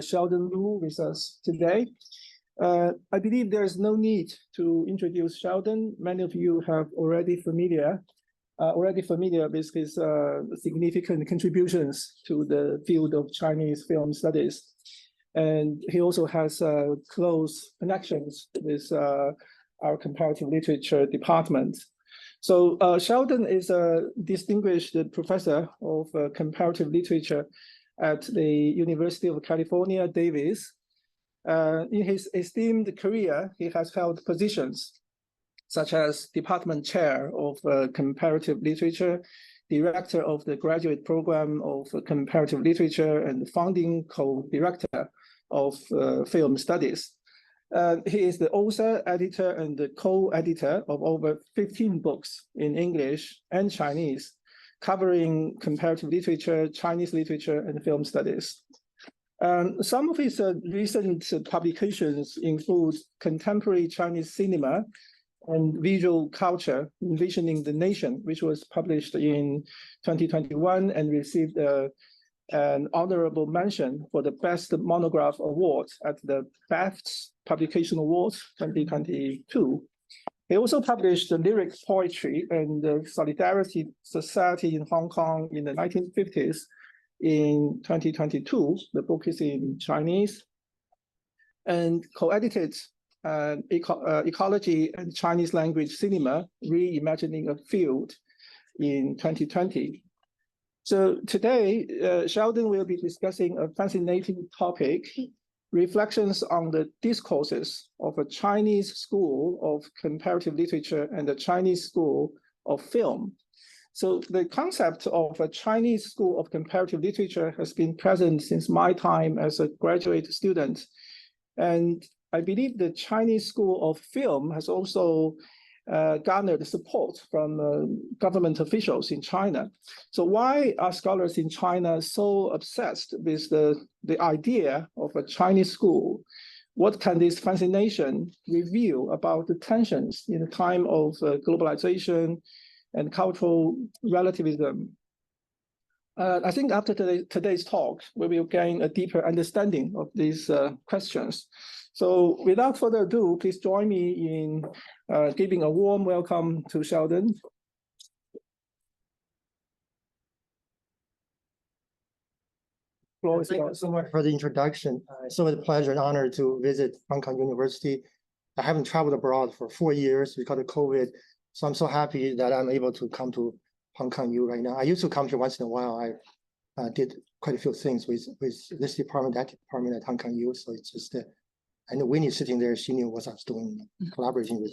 Sheldon Lu with us today. I believe there's no need to introduce Sheldon. Many of you have already familiar with his significant contributions to the field of Chinese film studies. And he also has close connections with our comparative literature department. So Sheldon is a distinguished professor of comparative literature at the University of California, Davis. In his esteemed career, he has held positions such as department chair of comparative literature, director of the graduate program of comparative literature, and founding co-director of film studies. He is the author, editor, and the co-editor of over 15 books in English and Chinese, covering comparative literature, Chinese literature, and film studies. Some of his recent publications include Contemporary Chinese Cinema and Visual Culture, Envisioning the Nation, which was published in 2021 and received an honorable mention for the Best Monograph Award at the BAFTA Publication Awards 2022. He also published lyric poetry and the Solidarity Society in Hong Kong in the 1950s in 2022. The book is in Chinese. And co-edited Ecology and Chinese Language Cinema, Reimagining a Field in 2020. So today, Sheldon will be discussing a fascinating topic, reflections on the discourses of a Chinese school of comparative literature and the Chinese school of film. So the concept of a Chinese school of comparative literature has been present since my time as a graduate student. And I believe the Chinese school of film has also garnered support from government officials in China. So why are scholars in China so obsessed with the idea of a Chinese school? What can this fascination reveal about the tensions in a time of globalization and cultural relativism? I think after today's talk, we will gain a deeper understanding of these questions. So without further ado, please join me in giving a warm welcome to Sheldon. Thank you so much for the introduction. It's always a pleasure and honor to visit Hong Kong University. I haven't traveled abroad for 4 years because of COVID, so I'm so happy that I'm able to come to Hong Kong U right now. I used to come here once in a while. I did quite a few things with this department, that department at Hong Kong U, so it's just I know Winnie sitting there, she knew what I was doing, collaborating with,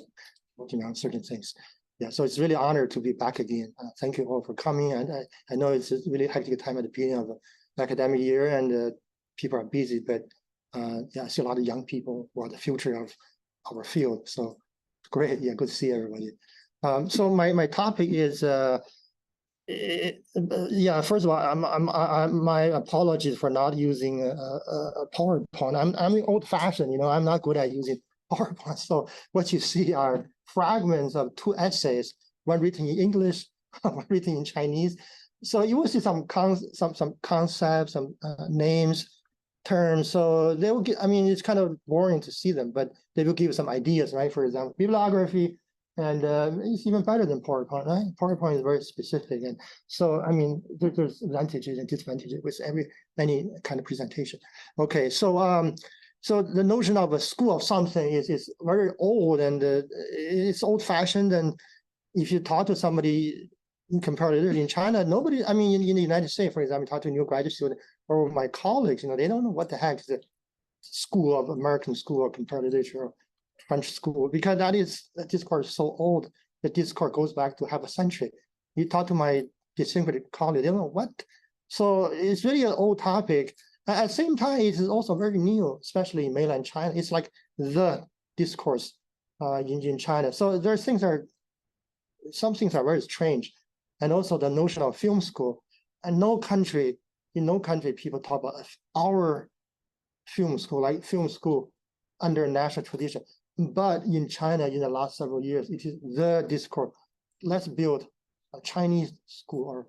working on certain things. Yeah, so it's really an honor to be back again. Thank you all for coming. And I know it's a really hectic time at the beginning of the academic year, and people are busy, but yeah, I see a lot of young people who are the future of our field. So great, yeah, good to see everybody. So my topic is, yeah, first of all, my apologies for not using a PowerPoint. I'm old-fashioned, you know, I'm not good at using PowerPoint. So what you see are fragments of 2 essays, one written in English, one written in Chinese. So you will see some concepts, some names, terms. So they will get, I mean, it's kind of boring to see them, but they will give you some ideas, right? For example, bibliography. And it's even better than PowerPoint, right? PowerPoint is very specific. And so, I mean, there's advantages and disadvantages with any kind of presentation. Okay, so so the notion of a school of something is very old, and it's old-fashioned. And if you talk to somebody in comparative literature in China, nobody, I mean, in the United States, for example, talk to a new graduate student or my colleagues, you know, they don't know what the heck is a school of American school of comparative literature, French school, because that discourse is so old. The discourse goes back to half a century. You talk to my distinguished colleague, they don't know what. So it's really an old topic. At the same time, it is also very new, especially in mainland China. It's like the discourse in China. So there are things some things are very strange. And also the notion of film school. And in no country people talk about our film school, like film school under national tradition. But in China, in the last several years, it is the discourse. Let's build a Chinese school or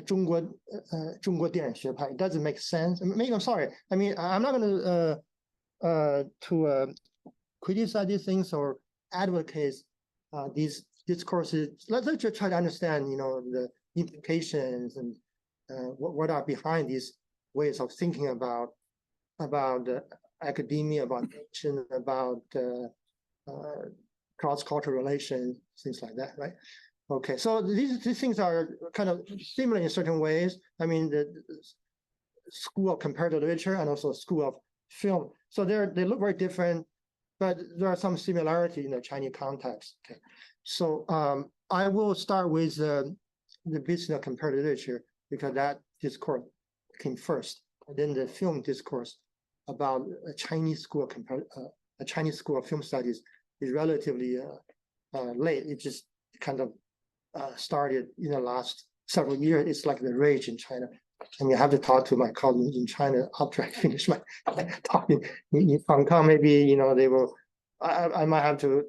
中国电影学派. It doesn't make sense. I'm sorry. I mean, I'm not going to criticize these things or advocate these discourses. Let's just try to understand, you know, the implications and what are behind these ways of thinking about academia, about fiction, about cross-cultural relations, things like that, right? Okay, so these things are kind of similar in certain ways. I mean, the school of comparative literature and also school of film. So they look very different, but there are some similarity in the Chinese context. Okay, so I will start with the business of comparative literature because that discourse came first, and then the film discourse about a Chinese school of film studies is relatively late. It just kind of started in the last several years. It's like the rage in China. And you have to talk to my colleagues in China after I finish my talking in Hong Kong. Maybe, you know, they will, I might have to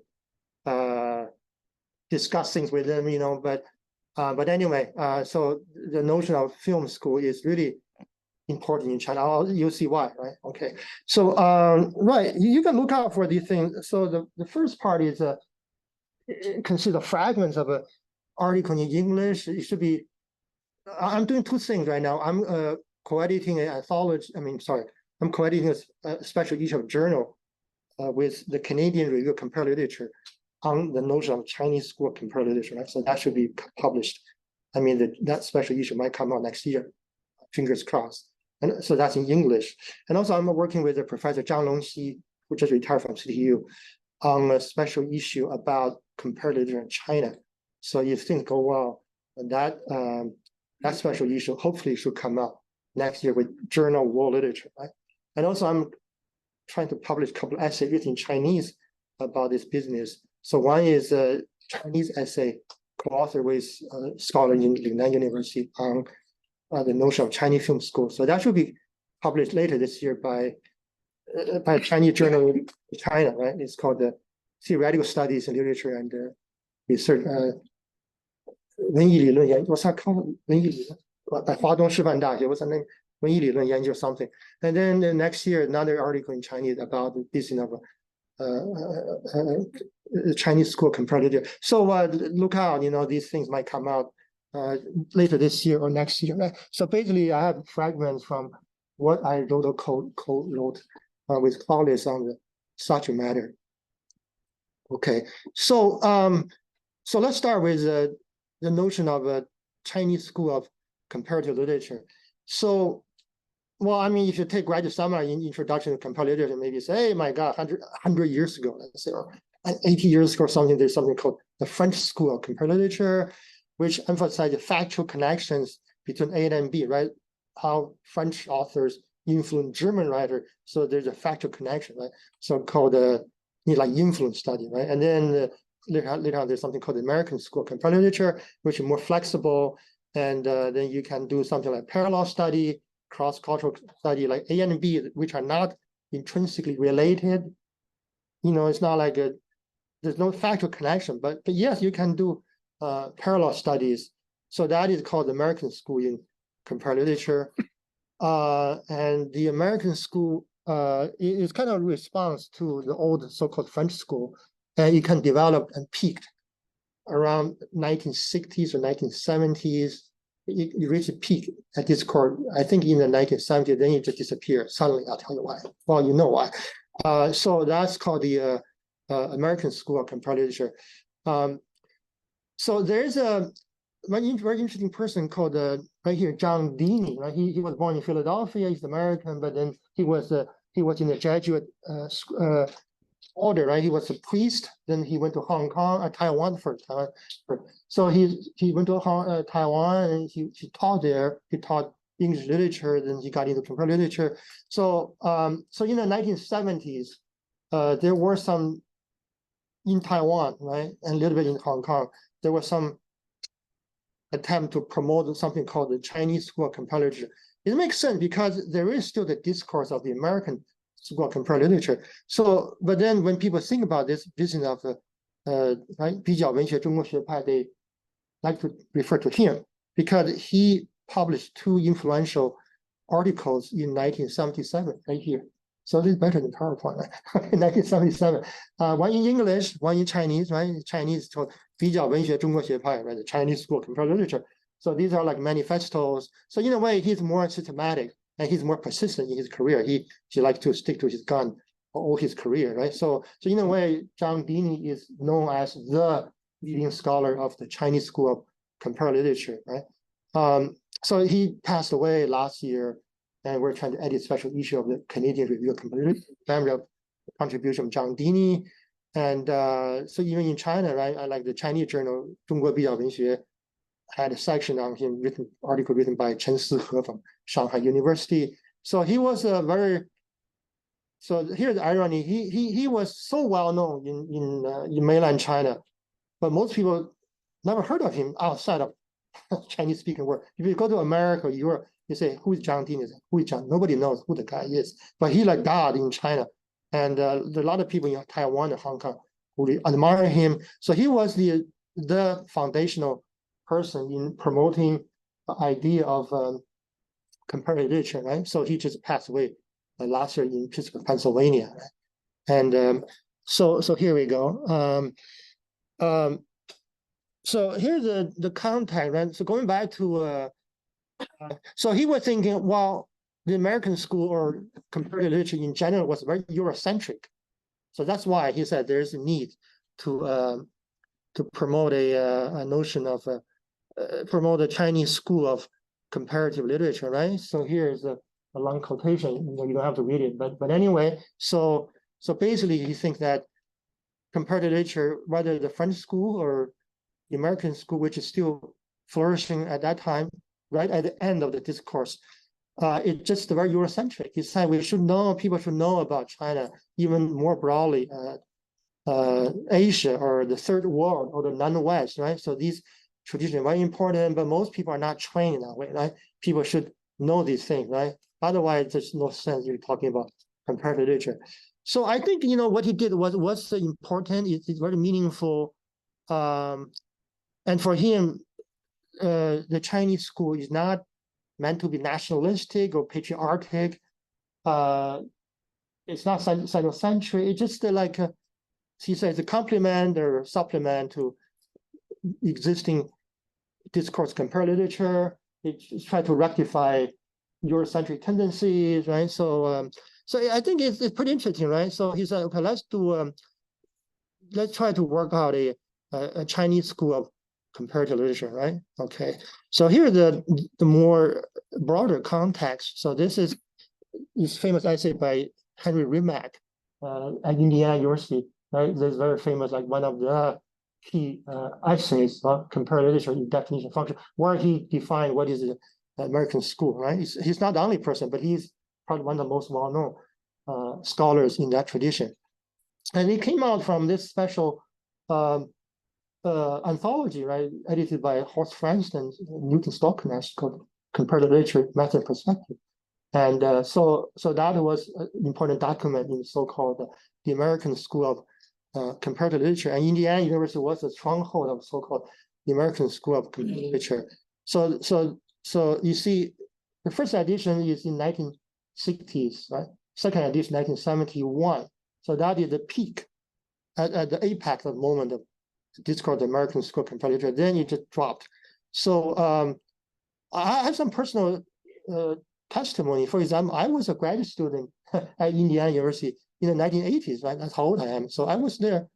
discuss things with them, you know, but anyway, so the notion of film school is really important in China. You'll see why, right? Okay. So, right, you can look out for these things. So the first part is consider fragments of an article in English. It should be, I'm doing two things right now. I'm co-editing an anthology. I'm co-editing a special issue of journal with the Canadian Review of Comparative Literature on the notion of Chinese school of comparative literature, right? So that should be published. I mean, that special issue might come out next year, fingers crossed. And so that's in English. And also I'm working with Professor Zhang Longxi, who just retired from CTU, on a special issue about comparative literature in China. So if things go well, that special issue hopefully should come out next year with Journal of World Literature, right? And also I'm trying to publish a couple of essays written in Chinese about this business. So one is a Chinese essay co-authored with a scholar in Lingnan University on the notion of Chinese film school. So that should be published later this year by a Chinese journal in China, right? It's called the Theoretical Studies in Literature and Research. 文艺理论研究, what's that called? 文艺理论, by 华东师范大学, what's that name? 文艺理论研究 something. And then the next year, another article in Chinese about the business of Chinese school comparative literature. So look out, you know, these things might come out later this year or next year. Right? So basically, I have fragments from what I wrote or co-wrote with colleagues on the subject matter. Okay, so so let's start with the notion of a Chinese school of comparative literature. So, well, I mean, if you take graduate seminar in Introduction to Comparative Literature, maybe say, hey, my God, 100 years ago, let's say, or 80 years ago or something, there's something called the French School of Comparative Literature, which emphasizes factual connections between A and B, right? How French authors influence German writers. So there's a factual connection, right? So called like influence study, right? And then later on, there's something called the American School of Comparative Literature, which is more flexible. And then you can do something like parallel study, cross-cultural study, like A and B, which are not intrinsically related. You know, it's not like there's no factual connection, but yes, you can do parallel studies. So that is called the American School in Comparative Literature. And the American School is kind of a response to the old so-called French school. And it can develop and peaked around 1960s or 1970s. It reached a peak at this court, I think in the 1970s, then it just disappeared. Suddenly, I'll tell you why. Well, you know why. So that's called the American School of Comparative Literature. So there's a very interesting person called right here, John Deeney. Right, he was born in Philadelphia. He's American, but then he was in the Jesuit order. Right, he was a priest. Then he went to Hong Kong, Taiwan first. So he went to Taiwan and he taught there. He taught English literature. Then he got into comparative literature. So so in the 1970s, there were some in Taiwan, right, and a little bit in Hong Kong. There was some attempt to promote something called the Chinese School of Comparative Literature. It makes sense because there is still the discourse of the American School of Comparative Literature. So, but then when people think about this business of right, 比较文学中国学派, they like to refer to him because he published 2 influential articles in 1977, right here. So this is better than PowerPoint, right? In 1977, one in English, one in Chinese, right? Chinese is called 比较文学中国学派, right? The Chinese school comparative literature. So these are like manifestos. So in a way, he's more systematic and he's more persistent in his career. He likes to stick to his gun all his career, right? So in a way, Zhang Dini is known as the leading scholar of the Chinese school of comparative literature, right? So he passed away last year, and we're trying to edit special issue of the Canadian Review of Comparative Memory of the contribution of Zhang Dini. And so even in China, right, I like the Chinese journal 中国比较文学 had a section on him, article written by Chen Sihe from Shanghai University. So he was a very, so here's the irony, he was so well known in mainland China, but most people never heard of him outside of Chinese speaking world. If you go to America or Europe, you say, who is Zhang Dini? Who is Zhang? Nobody knows who the guy is, but he like God in China. And there are a lot of people in Taiwan and Hong Kong who really admire him. So he was the foundational person in promoting the idea of comparative literature, right? So he just passed away last year in Pittsburgh, Pennsylvania. Right? And so here we go. So here's the context, right? So going back to, so he was thinking, well, the American school or comparative literature in general was very Eurocentric. So that's why he said there's a need to promote a notion of promote a Chinese school of comparative literature, right? So here's a long quotation. You don't have to read it, but anyway. So basically, he thinks that comparative literature, whether the French school or the American school, which is still flourishing at that time, right at the end of the discourse, it's just very Eurocentric. He said we should know, people should know about China even more broadly, Asia or the third world or the non-West, right? So these traditions are very important, but most people are not trained in that way, right? People should know these things, right? Otherwise, there's no sense you're talking about comparative literature. So I think, what he did was important. It's very meaningful. And for him, the Chinese school is not meant to be nationalistic or patriotic. It's not Sinocentric. It's just like, he says, a complement or supplement to existing discourse comparative literature. It's trying to rectify Eurocentric tendencies, right? So I think it's pretty interesting, right? So he said, okay, let's try to work out a Chinese school of comparative literature, right? Okay. So here's the more broader context. So this is famous essay by Henry Rimac at Indiana University, right? This is very famous, like one of the key essays on comparative literature in definition function, where he defined what is the American school, right? He's not the only person, but he's probably one of the most well-known scholars in that tradition. And it came out from this special anthology, right, edited by Horst Franz and Newton Stockenash, called Comparative Literature Method and Perspective. And so that was an important document in so-called the American School of Comparative Literature. And Indiana University was a stronghold of so-called the American School of Comparative Literature. So you see, the first edition is in 1960s, right? Second edition, 1971. So that is the peak at the apex of the moment of discourse of the American School of Comparative Literature. Then it just dropped. So I have some personal testimony. For example, I was a graduate student at Indiana University in the 1980s, right? That's how old I am. So I was there,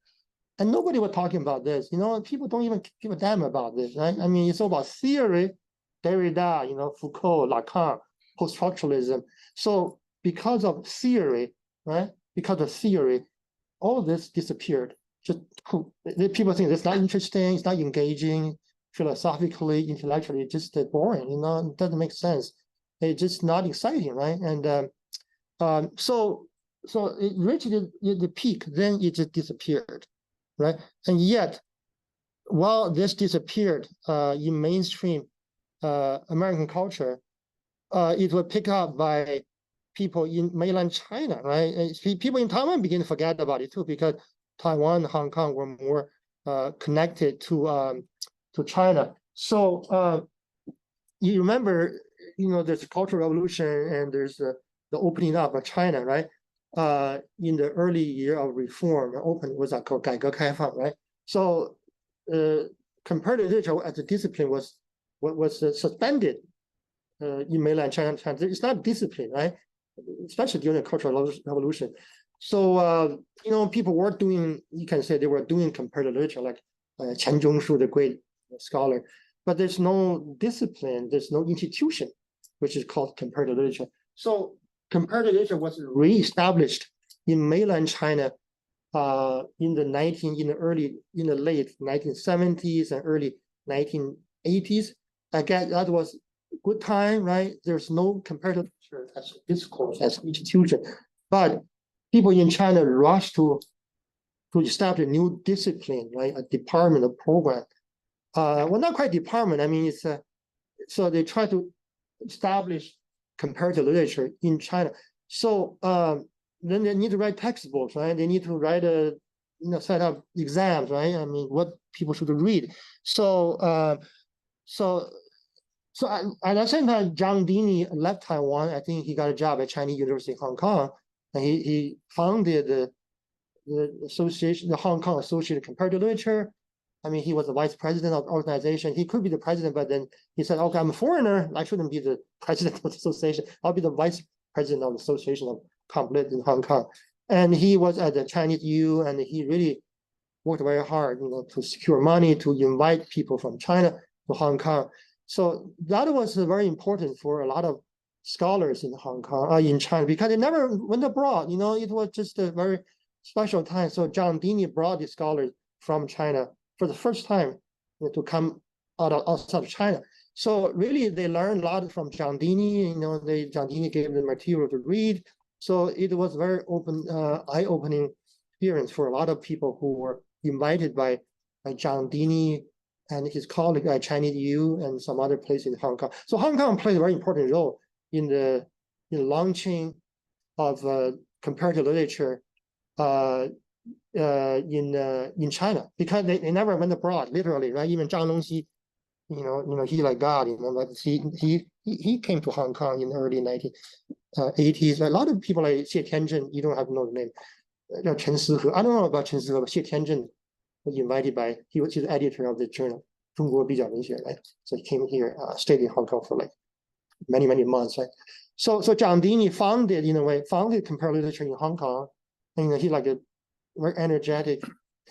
and nobody was talking about this. People don't even give a damn about this, right? I mean, it's all about theory, Derrida, Foucault, Lacan, post-structuralism. So because of theory, right? Because of theory, all this disappeared. Just people think it's not interesting, it's not engaging, philosophically, intellectually, just boring. It doesn't make sense. It's just not exciting, right? And so it reached the peak, then it just disappeared, right? And yet, while this disappeared in mainstream American culture, it was picked up by people in mainland China, right? And people in Taiwan begin to forget about it too, because Taiwan and Hong Kong were more connected to China. So you remember, there's a Cultural Revolution and there's the opening up of China, right? In the early year of reform, open was called 改革开放, right? So comparative literature as a discipline was suspended in mainland China. It's not discipline, right? Especially during the Cultural Revolution. So people were doing, you can say they were doing comparative literature, like Chen Zhongshu, the great scholar, but there's no discipline, there's no institution, which is called comparative literature. So comparative literature was reestablished in mainland China in the late 1970s and early 1980s. Again, that was a good time, right? There's no comparative literature as a discourse, as an institution, but people in China rushed to establish a new discipline, right? A department, a program. Well, not quite department. I mean, it's so they try to establish comparative literature in China. So then they need to write textbooks, right? They need to write set up exams, right? I mean, what people should read. So at the same time, Zhang Dini left Taiwan. I think he got a job at Chinese University in Hong Kong, and he founded the association, the Hong Kong Associated Comparative Literature. I mean, he was the vice president of the organization. He could be the president, but then he said, okay, I'm a foreigner. I shouldn't be the president of the association. I'll be the vice president of the Association of Comparative in Hong Kong. And he was at the Chinese U, and he really worked very hard, to secure money, to invite people from China to Hong Kong. So that was very important for a lot of scholars in Hong Kong, in China, because they never went abroad. It was just a very special time. So Zhang Dini brought the scholars from China for the first time to come outside of China. So really, they learned a lot from Zhang Dini. Zhang Dini gave them material to read. So it was very eye-opening experience for a lot of people who were invited by Zhang Dini and his colleague at Chinese U and some other place in Hong Kong. So Hong Kong played a very important role in the launching of comparative literature in China, because they never went abroad, literally, right? Even Zhang Longxi, he like God, but he came to Hong Kong in the early 1980s. A lot of people like Xie Tianzhen, you don't have to know the name. Chen Sihe, I don't know about Chen Sihe, but Xie Tianzhen was invited by, he was the editor of the journal, 中国比较文学, right? So he came here, stayed in Hong Kong for like many, many months, right? So Zhang Dini founded comparative literature in Hong Kong. And he's like a very energetic,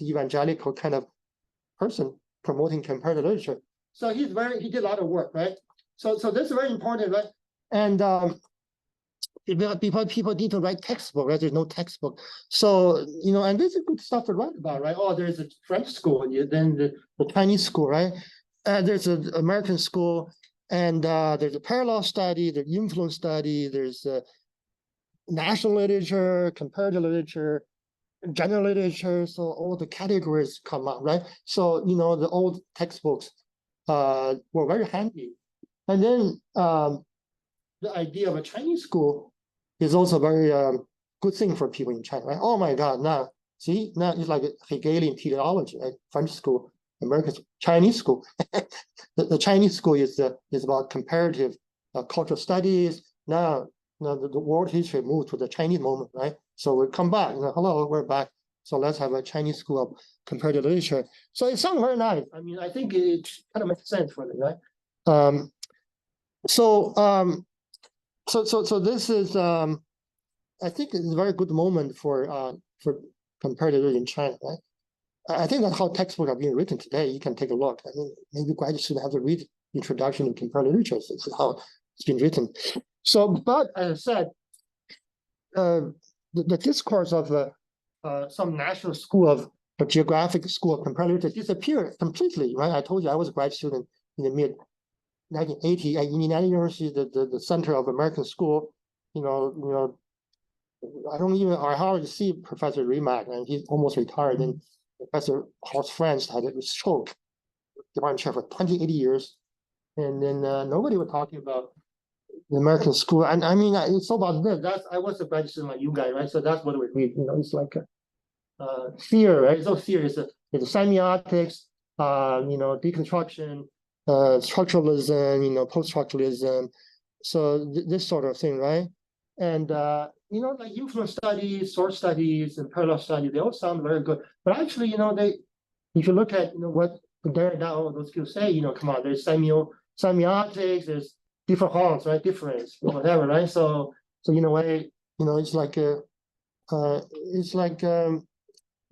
evangelical kind of person promoting comparative literature. So he did a lot of work, right? So this is very important, right? And because people need to write textbook, right? There's no textbook. So, and this is good stuff to write about, right? Oh, there's a French school, then the Chinese school, right? There's an American school, and there's a parallel study, there's influence study, there's national literature, comparative literature, general literature. So all the categories come up, right? So, the old textbooks were very handy. And then the idea of a Chinese school is also a very good thing for people in China, right? Oh my God, now it's like a Hegelian teleology, right? French school, American school, Chinese school. the Chinese school is about comparative cultural studies. Now, the world history moved to the Chinese moment, right? So we come back, hello, we're back. So let's have a Chinese school of comparative literature. So it sounds very nice. I mean, I think it kind of makes sense for them, right? So this is, I think it's a very good moment for comparative literature in China, right? I think that's how textbooks are being written today. You can take a look. I mean, maybe graduate students have to read Introduction to Comparative Literature. This is how it's been written. So, but as I said, the discourse of some national school of geographic school of comparative literature disappeared completely, right? I told you I was a graduate student in the mid-1980s at Indiana University, the center of American school. I hardly see Professor Rimac, and he's almost retired. And Professor Horst Franz had a stroke, department chair for 28 years, and then nobody was talking about the American school. And I mean, it's all about this. I was a graduate student like you guys, right? So that's what we read. It's like theory, right? So theory is semiotics, deconstruction, structuralism, post-structuralism, so this sort of thing, right? And like influence studies, source studies, and parallel studies, they all sound very good. But actually, if you look at what Derrida, those people say, come on, there's semiotics, there's different horns, right? Difference, whatever, right? So in a way, it's like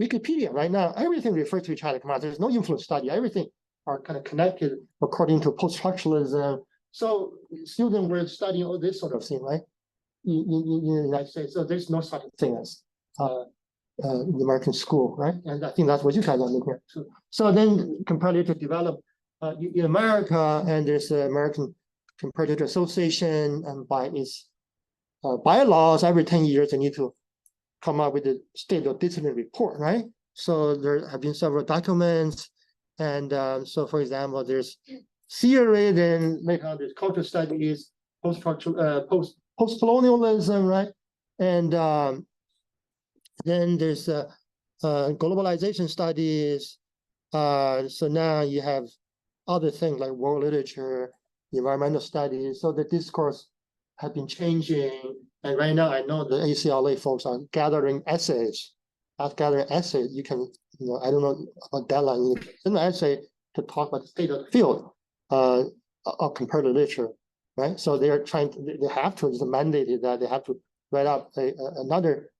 Wikipedia right now. Everything refers to each other. Come on, there's no influence study. Everything are kind of connected according to post-structuralism. So students were studying all this sort of thing, right? In the United States. So there's no such thing as the American school, right? And I think that's what you guys are looking at too. So then Comparative developed in America, and there's the American Comparative Association, and by its bylaws, every 10 years they need to come up with a state of discipline report, right? So there have been several documents, and so for example, there's theory, then later on there's cultural studies, post-colonialism, right? And then there's globalization studies. So now you have other things like world literature, environmental studies. So the discourse have been changing. And right now I know the ACLA folks are gathering essays. After gathering essays, you can, I don't know about deadline, an essay to talk about the state of the field of comparative literature, right? So they are trying to, they have to, it's mandated that they have to write up another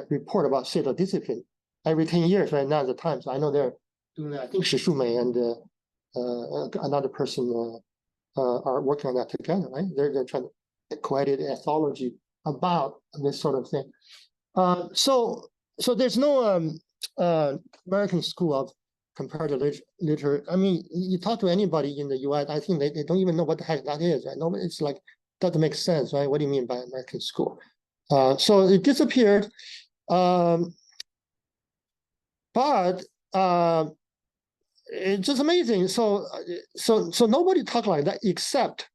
report about state of discipline every 10 years right now at the time. So I know they're doing that. I think Shi Shumei and another person are working on that together, right? They're trying to create an anthology about this sort of thing. So there's no American school of comparative literature. I mean, you talk to anybody in the US, I think they don't even know what the heck that is, right? Nobody, it's like, doesn't make sense, right? What do you mean by American school? So it disappeared, but it's just amazing. So nobody talk like that except,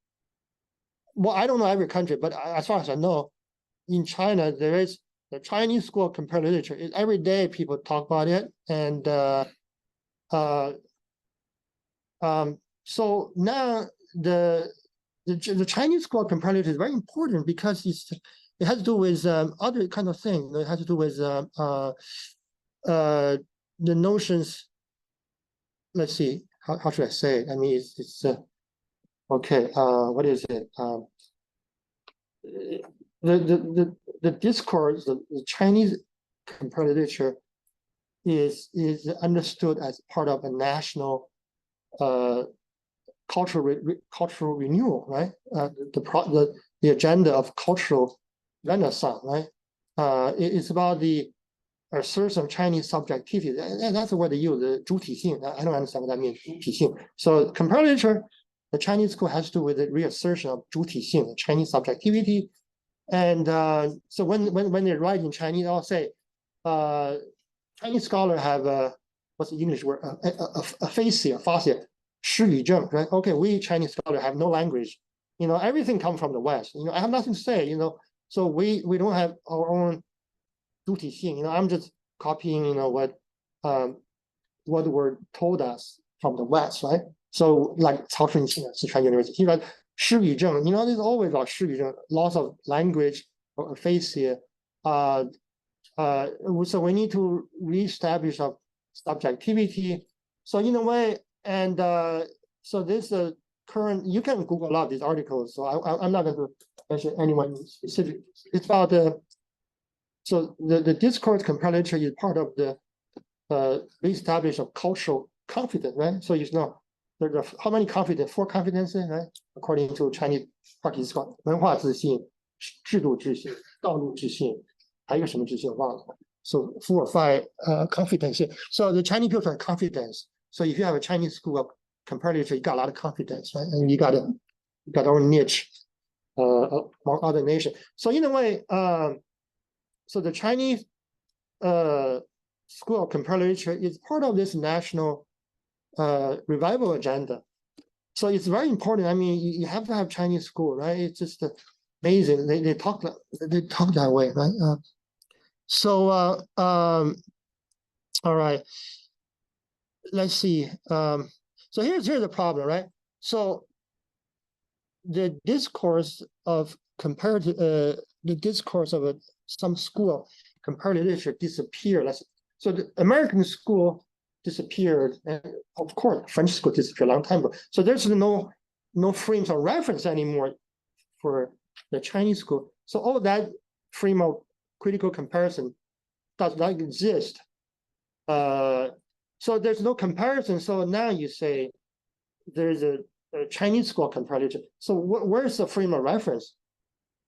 well, I don't know every country, but as far as I know, in China there is the Chinese school of comparative literature. Every day people talk about it, and so now the Chinese school of comparative literature is very important because it has to do with other kind of things. It has to do with the notions. Let's see, how should I say it? I mean, it's okay. What is it? The discourse, the Chinese comparative literature is understood as part of a national cultural renewal, right? The agenda of cultural renaissance, right? It's about the assertion of Chinese subjectivity. And that's the word they use, the 主体性. I don't understand what that means, 主体性. So comparative literature, the Chinese school has to do with the reassertion of 主体性, Chinese subjectivity. And so when they write in Chinese, I'll say, Chinese scholars have what's the English word? Aphasia, 失语症, right? Okay, we Chinese scholars have no language. Everything comes from the West. I have nothing to say. So we don't have our own 主体性. I'm just copying, what the word told us from the West, right? So like Cao Shunqing at Sichuan University, he wrote 失语症. There's always about 失语症, loss of language or aphasia. So we need to reestablish our subjectivity. So in a way, and so this current, you can Google a lot of these articles. So I'm not going to mention anyone specific. It's about so the discourse comparative literature is part of the reestablish of cultural confidence, right? So there's how many confidence? 4 confidences, right? According to Chinese practice, 文化自信、制度自信、道路自信，还有一个什么自信我忘了。So 4 or 5 confidence. So the Chinese people have confidence. So if you have a Chinese school of comparative literature, you got a lot of confidence, right? And you got our niche among other nations. So in a way, so the Chinese school of comparative literature is part of this national revival agenda. So it's very important. I mean, you have to have Chinese school, right? It's just amazing. They talk that way, right? All right. Let's see. So here's the problem, right? So the discourse of comparative, the discourse of some school comparative literature disappeared. So the American school disappeared, and of course, French school disappeared a long time ago. So there's no frames of reference anymore for the Chinese school. So all that frame of critical comparison does not exist. So there's no comparison. So now you say there's a Chinese school comparative. So where's the frame of reference,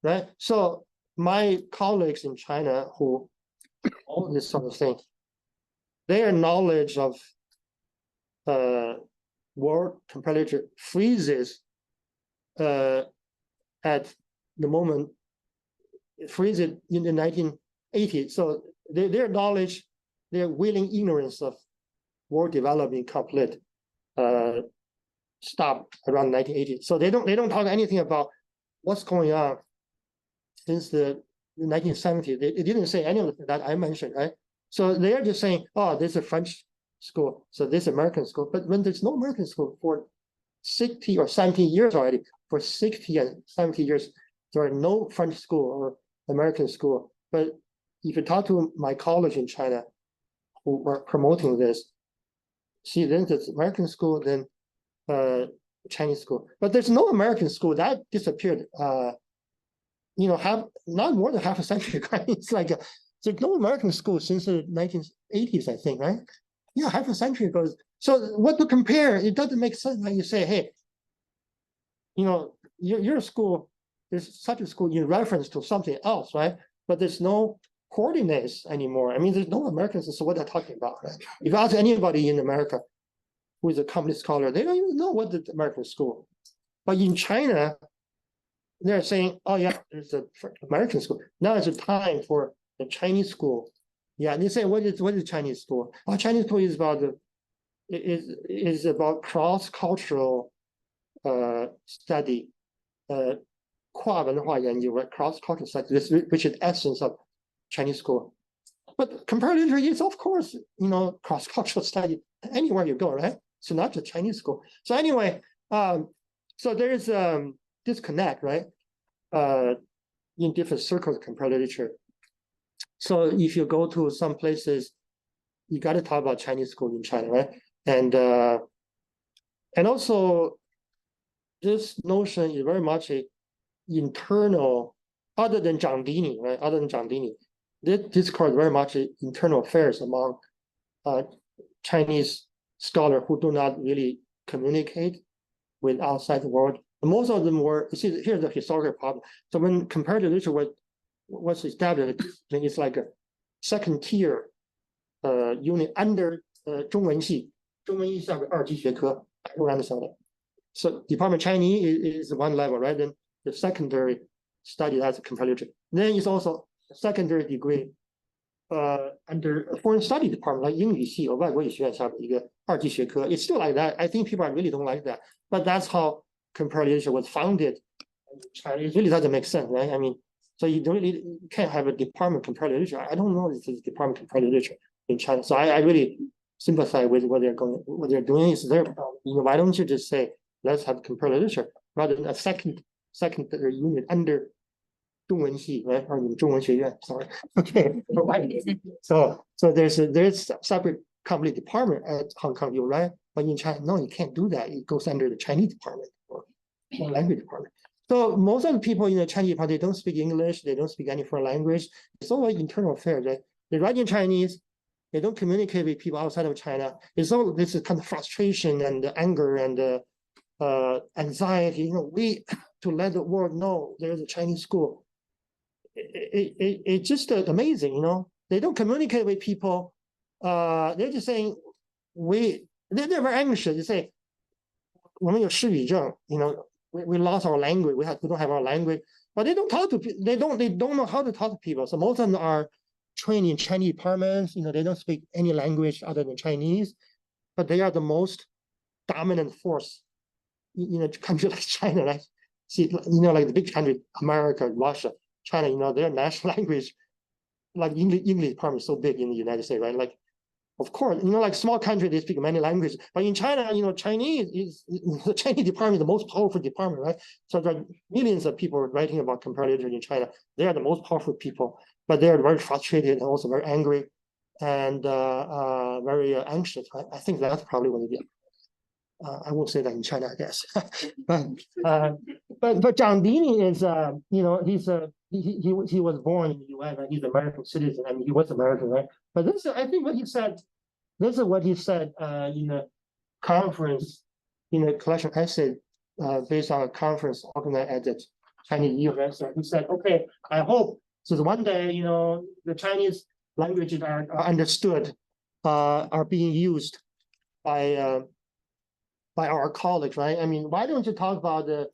right? So my colleagues in China who all this sort of thing, their knowledge of world comparative freezes at the moment, freezes in the 1980s. So their knowledge, their willing ignorance of world development complete stopped around 1980. So they don't talk anything about what's going on since the 1970s. They didn't say any of that I mentioned, right? So they are just saying, oh, there's a French school, so this American school. But when there's no American school for 60 or 70 years already, for 60 and 70 years, there are no French school or American school. But if you talk to my college in China who were promoting this, see, then there's American school, then Chinese school. But there's no American school that disappeared. Not more than half a century. Right? It's like there's no American school since the 1980s, I think, right? Yeah, half a century ago. So what to compare? It doesn't make sense when you say, hey, your school, there's such a school in reference to something else, right? But there's no coordinates anymore. I mean, there's no Americans, so what they're talking about, right? If you ask anybody in America who is a communist scholar, they don't even know what the American school. But in China, they're saying, oh yeah, there's an American school. Now it's a time for the Chinese school. Yeah, they say, what is Chinese school? Oh, Chinese school is about cross-cultural study, 跨文化研究, right? Cross-cultural study, which is essence of Chinese school. But comparative literature is, of course, cross-cultural study anywhere you go, right? So not just Chinese school. So anyway, so there is disconnect, right? In different circles of comparative literature. So if you go to some places, you got to talk about Chinese school in China, right? And also this notion is very much a internal, other than Zhang Dini, right? Other than Zhang Dini, this discourse is very much internal affairs among Chinese scholars who do not really communicate with outside the world. Most of them were, here's the historical problem. So when comparative literature was established, it's like a second tier unit under 中文系，中文系下边二级学科，突然的想的。So Department of Chinese is one level, right? Then the secondary study that's comparative literature. Then it's also a secondary degree under a foreign study department, like 英语系或外国语学院下边一个二级学科。It's still like that. I think people really don't like that, but that's how comparative literature was founded. It really doesn't make sense, right? I mean, so you can't have a department comparative literature. I don't know if it's a department comparative literature in China. So I really sympathize with what they're doing is their problem. Why don't you just say, let's have comparative literature rather than a secondary unit under 中文系, right? Or 中文学院, sorry. Okay. So there's a separate complete department at Hong Kong, you're right. But in China, no, you can't do that. It goes under the Chinese department or language department. So most of the people in the Chinese department, they don't speak English, they don't speak any foreign language. It's all an internal affair. They write in Chinese, they don't communicate with people outside of China. It's all this kind of frustration and anger and anxiety. We to let the world know there's a Chinese school. It's just amazing, They don't communicate with people. They're just saying they're very anxious. They say, 我们有失语症, we lost our language. We don't have our language, but they don't talk to people. They don't know how to talk to people. So most of them are trained in Chinese departments. They don't speak any language other than Chinese, but they are the most dominant force in a country like China. Like, like the big country, America, Russia, China. Their national language, like English department, is so big in the United States, right? Like of course, like small country, they speak many languages. But in China, Chinese is the Chinese department is the most powerful department, right? So there are millions of people writing about comparative literature in China. They are the most powerful people, but they are very frustrated and also very angry and very anxious. Right? I think that's probably what it is. I won't say that in China, I guess. but Zhang Dini is, he was born in the U.S. Right? He's an American citizen. I mean, he was American, right? But this is, I think, what he said. This is what he said in a conference, in a collection essay based on a conference organized at the Chinese University. He said, "Okay, I hope so one day, the Chinese languages are understood, are being used by our colleagues, right? I mean, why don't you talk about the,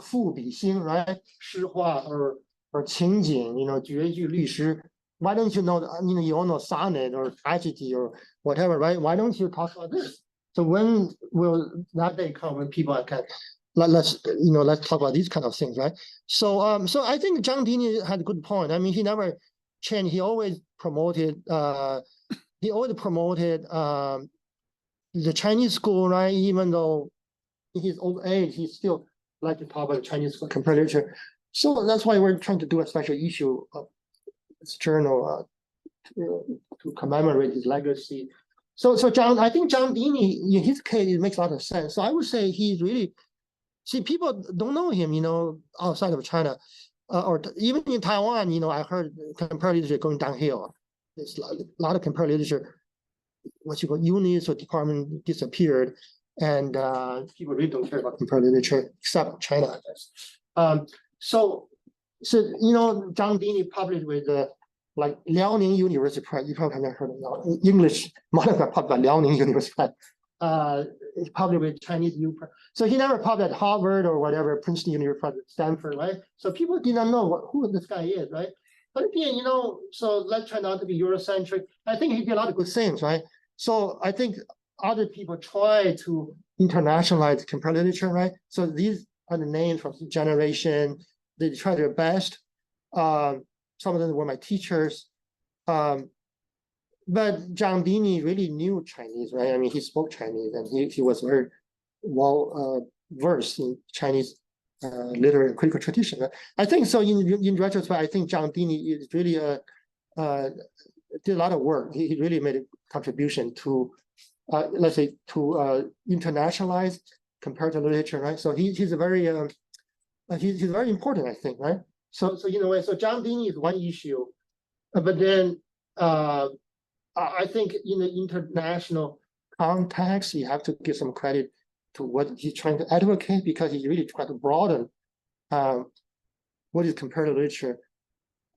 赋比兴, right? 诗话 or 情景, 绝句律诗. Why don't you know, you all know sonnet or tragedy or whatever, right? Why don't you talk about this? So when will that day come when people can, let's talk about these kind of things, right? So I think Zhang Dini had a good point. I mean, he never changed. He always promoted, the Chinese school, right? Even though in his old age, he still like to talk about the Chinese school comparative literature. So that's why we're trying to do a special issue of this journal to commemorate his legacy. So I think Zhang Dini, in his case, it makes a lot of sense. So I would say he's really, people don't know him, outside of China, or even in Taiwan, I heard comparative literature going downhill. There's a lot of comparative literature, what you call units or department disappeared, and people really don't care about comparative literature except China, I guess. So Zhang Dini published with like Liaoning University Press. You probably haven't heard of that. English monograph published by Liaoning University Press. It's published with Chinese U Press. So he never published at Harvard or whatever, Princeton University, Stanford, right? So people did not know who this guy is, right? But again, so let's try not to be Eurocentric. I think he did a lot of good things, right? So I think other people try to internationalize comparative literature, right? So these are the names from his generation. They try their best. Some of them were my teachers. But Zhang Dini really knew Chinese, right? I mean, he spoke Chinese and he was very well versed in Chinese literary and critical tradition. I think so. In retrospect, I think Zhang Dini is really did a lot of work. He really made a contribution to, let's say, to internationalize comparative literature, right? So he's a very he's very important, I think, right? So in a way, so Zhang Dini is one issue, but then I think in the international context, you have to give some credit to what he's trying to advocate, because he really tried to broaden what is comparative literature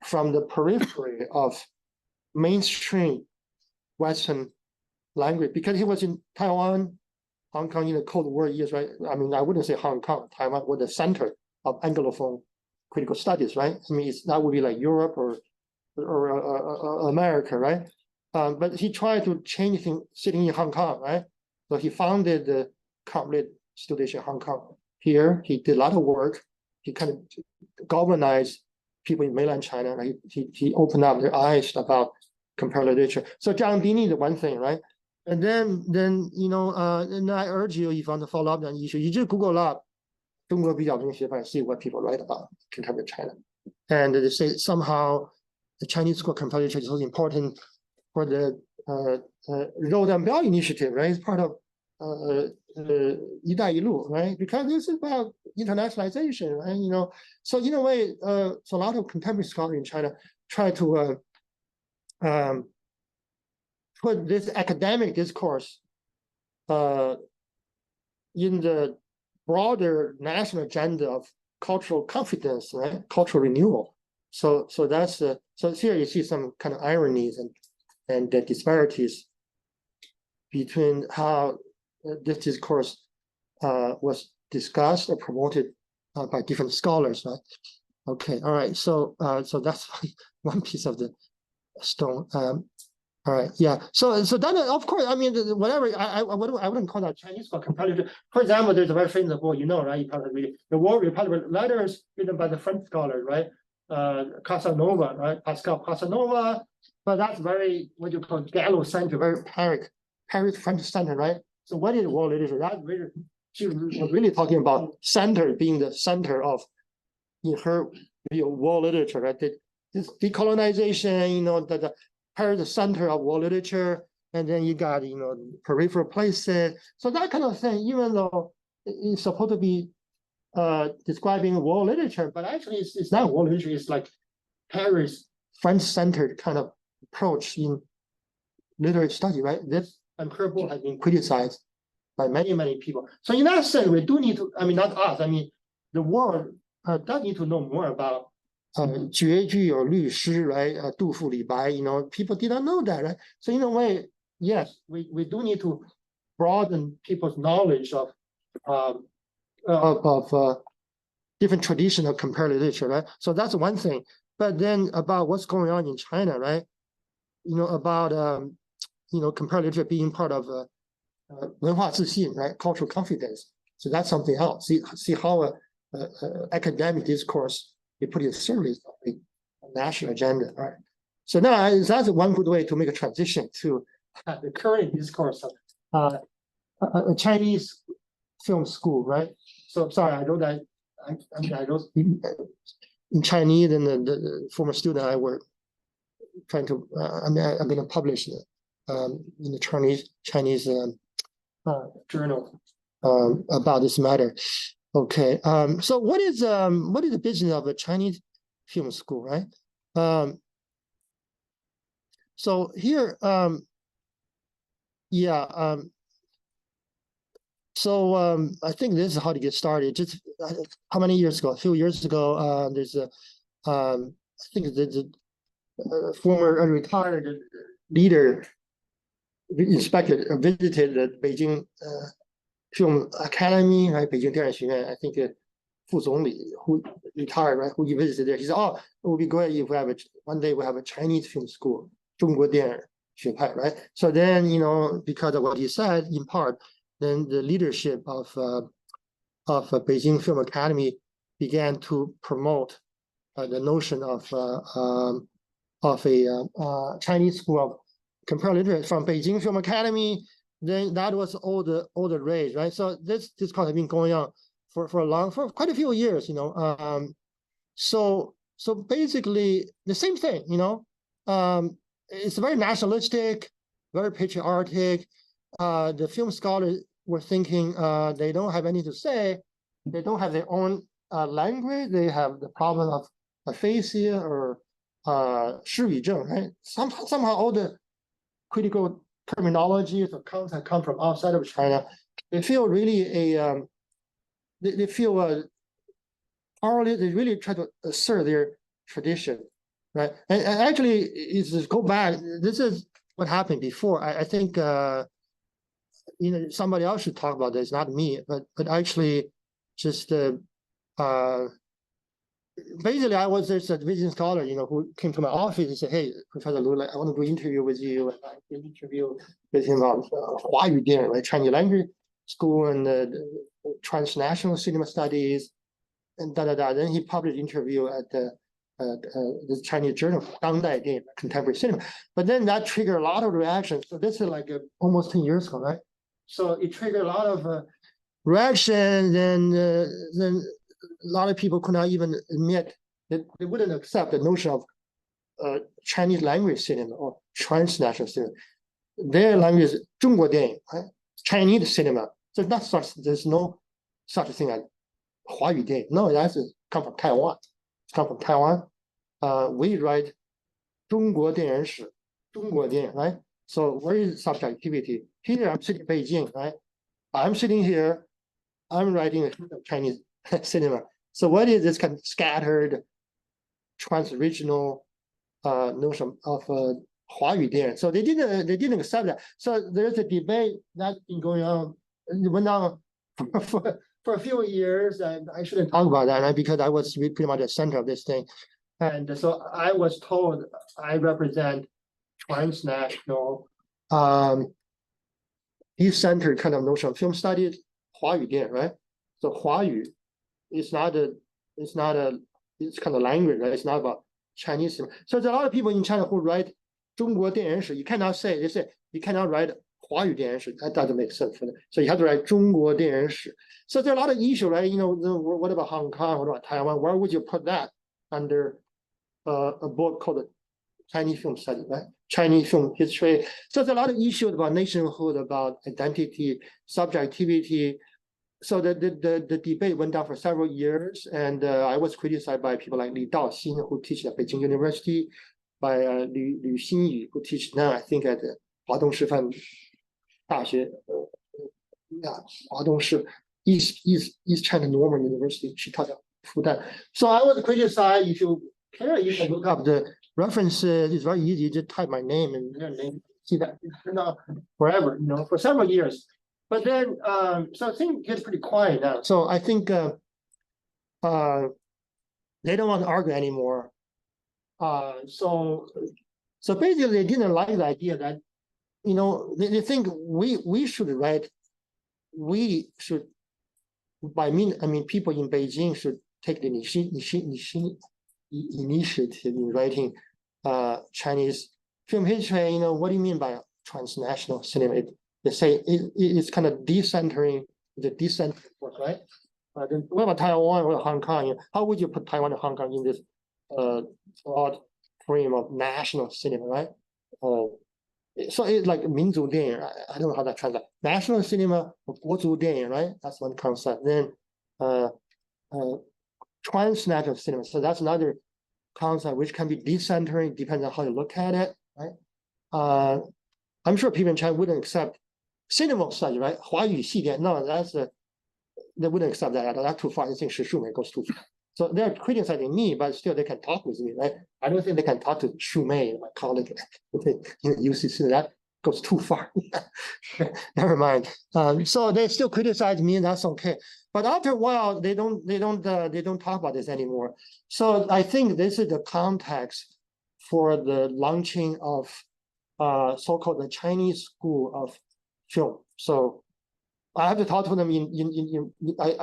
from the periphery of mainstream Western language, because he was in Taiwan, Hong Kong in the Cold War years, right? I mean, I wouldn't say Hong Kong, Taiwan was the center of Anglophone critical studies, right? I mean, that would be like Europe or America, right? But he tried to change things sitting in Hong Kong, right? So he founded the Comparative Studies in Hong Kong. Here, he did a lot of work. He kind of galvanized people in mainland China. Right? He opened up their eyes about comparative literature. So Zhang Dini is one thing, right? And then and I urge you, if you want to follow up on the issue, you just Google up 中国比较文学派, see what people write about comparative China. And they say somehow the Chinese school comparative literature is so important for the Road and Belt initiative, right? It's part of 一带一路, right? Because this is about internationalization, right? So in a way, so a lot of contemporary scholars in China try to put this academic discourse in the broader national agenda of cultural confidence, right? Cultural renewal. So that's so here you see some kind of ironies and the disparities between how this discourse was discussed or promoted by different scholars, right? Okay, all right. So that's one piece of the stone. All right, yeah. So then, of course, I mean, whatever. I wouldn't call that Chinese for comparative. For example, there's a very famous book, right? You probably read it, the War Republic Letters written by the French scholar, right? Casanova, right? Pascal Casanova, but that's very, what you call Gallo-centered, very Paris-French-centered, right? So what is world literature? That really, she was really talking about center being the center of, in her view, world literature, right? This decolonization, you know, the Paris, the center of world literature, and then you got, you know, peripheral places. So that kind of thing, even though it's supposed to be describing world literature, but actually it's not world literature, it's like Paris French-centered kind of approach in literary study, right? This and her book has been criticized by many, many people. So in that sense, we do need to, I mean, not us, I mean, the world does need to know more about 绝句有律诗, right? 杜甫, 李白, you know, people did not know that, right? So in a way, yes, we do need to broaden people's knowledge of different traditional comparative literature, right? So that's one thing. But then about what's going on in China, right? You know, about you know, comparative literature being part of 文化自信, right? Cultural confidence. So that's something else. See how academic discourse you put in service of the national agenda, right? So now that's one good way to make a transition to the current discourse of a Chinese film school, right? So sorry, I know that I know in Chinese, and the former student I were trying to I'm going to publish in the Chinese journal about this matter. Okay, so what is the business of a Chinese film school, right? So here, so I think this is how to get started. Just how many years ago? A few years ago, there's a I think the former retired leader visited the Beijing Film Academy, right? Beijing 电影学院. I think 副总理 who retired, right? Who he visited there. He said, "Oh, it would be great if we have one day we have a Chinese film school, 中国电影学派, right?" So then, you know, because of what he said, in part, then the leadership of Beijing Film Academy began to promote the notion of a Chinese school of comparative literature from Beijing Film Academy. Then that was all the rage, right? So this discourse has been going on for quite a few years, you know. So basically the same thing, you know. It's very nationalistic, very patriotic. The film scholars were thinking they don't have anything to say. They don't have their own language. They have the problem of aphasia or 失语症, right? Somehow all the critical terminologies or concepts come from outside of China. They feel really they feel powerless. They really try to assert their tradition, right? And actually, is just go back. This is what happened before. I think you know, somebody else should talk about this, not me. But actually, just basically, there's a visiting scholar, you know, who came to my office and said, "Hey, Professor Lu, I want to do an interview with you." And I did an interview with him on 华语电影, right? Chinese language school and transnational cinema studies, and Then he published an interview at the Chinese journal, 当代电影, contemporary cinema. But then that triggered a lot of reactions. So this is like almost 10 years ago, right? So it triggered a lot of reactions, and then a lot of people could not even admit that they wouldn't accept the notion of Chinese language cinema or transnational cinema. Their language is 中国电影, right? Chinese cinema. So there's no such thing as 华语电影. No, that's come from Taiwan. It's come from Taiwan. We write 中国电影史, 中国电影, right? So where is subjectivity? Here I'm sitting in Beijing, right? I'm sitting here. I'm writing Chinese cinema. So what is this kind of scattered trans-regional notion of 华语电影? So they didn't accept that. So there's a debate that's been going on. It went on for a few years, and I shouldn't talk about that, right? Because I was pretty much the center of this thing. And so I was told I represent transnational, decentered kind of notion of film studies, 华语电影, right? So 华语is not a it's kind of language, right? It's not about Chinese cinema. So there's a lot of people in China who write 中国电影史. You cannot say, they say, you cannot write 华语电影史. That doesn't make sense for them. So you have to write 中国电影史. So there are a lot of issues, right? You know, what about Hong Kong? What about Taiwan? Where would you put that under a book called Chinese film study, right? Chinese film history. So there's a lot of issues about nationhood, about identity, subjectivity. So the debate went on for several years, and I was criticized by people like Li Daoxin, who teach at Beijing University, by Liu Xinyu, who teach now, I think, at 华东师范大学,华东师 East China Normal University. She taught at Fudan. So I was criticized. If you care, you can look up the references. It's very easy. You just type my name and their name. See that forever, you know, for several years. But then, so things get pretty quiet now. So I think they don't want to argue anymore. So basically, they didn't like the idea that, you know, they think we should write. We should, I mean, people in Beijing should take the initiative in writing Chinese film history. You know, what do you mean by transnational cinema? They say it's kind of decentering the decent work, right? Then what about Taiwan or Hong Kong? How would you put Taiwan and Hong Kong in this broad frame of national cinema, right? So it's like 民族电影. I don't know how that translates. National cinema, 国族电影, right? That's one concept. Then transnational cinema. So that's another concept which can be decentering, depends on how you look at it, right? I'm sure people in China wouldn't accept cinema study, right? 华语系列, no, they wouldn't accept that. That's too far. They think 史书美 goes too far. So they're criticizing me, but still they can talk with me, right? I don't think they can talk to Shu Mei, my colleague, UCC. That goes too far. Never mind. So they still criticize me, and that's okay. But after a while, they don't talk about this anymore. So I think this is the context for the launching of so-called the Chinese School of Film. So I have to talk to them I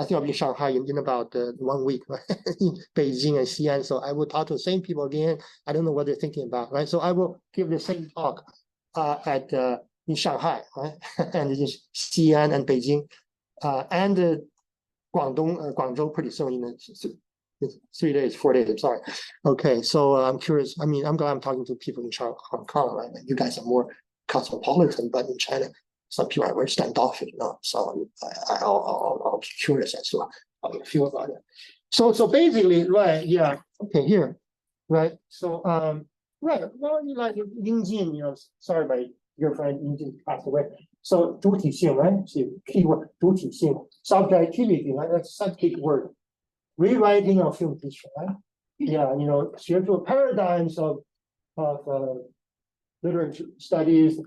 think I'll be in Shanghai in about 1 week, right? In Beijing and Xi'an. So I will talk to the same people again. I don't know what they're thinking about, right? So I will give the same talk in Shanghai, right? And in Xi'an and Beijing, and Guangzhou pretty soon in 3 days, 4 days. I'm sorry. Okay, so I'm curious. I mean, I'm glad I'm talking to people in Hong Kong, right? You guys are more cosmopolitan, but in China, some people are very standoffish, you know. So I'll be curious as to how you feel about it. So basically, right? Yeah. Okay, here, right? So right. Well, you like Yingjin, you know. Sorry, my dear friend Yingjin passed away. So 主体性, right? See, keyword 主体性, subjectivity, right? That's such a big word. Rewriting of film history, right? Yeah, you know, spiritual paradigms of literature studies,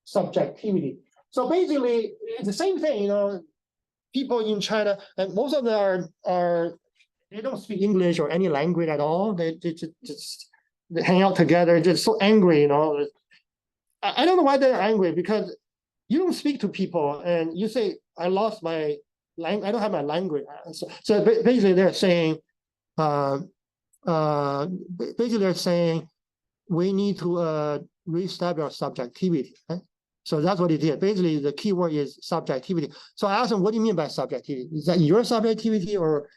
subjectivity. So basically, it's the same thing, you know. People in China, and most of them are they don't speak English or any language at all. They just they hang out together, just so angry, you know. I don't know why they're angry, because you don't speak to people and you say, I lost my language, I don't have my language. So basically they're saying, we need to reestablish our subjectivity, right? So that's what it is. Basically, the key word is subjectivity. So I asked them, what do you mean by subjectivity? Is that your subjectivity or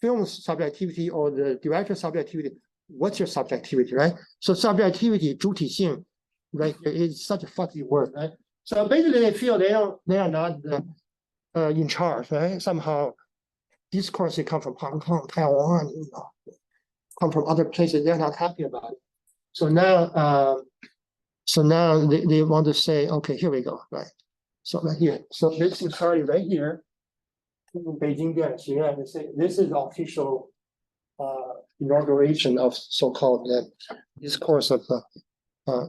film subjectivity or the director's subjectivity? What's your subjectivity, right? So subjectivity, 主体性, right, is such a fuzzy word, right? So basically they feel they are not in charge, right? Somehow discourses come from Hong Kong, Taiwan, you know, come from other places. They're not happy about it. So now they want to say, okay, here we go, right? So right here. So this is started right here in Beijing Dianxi, and they say this is the official inauguration of so-called discourse of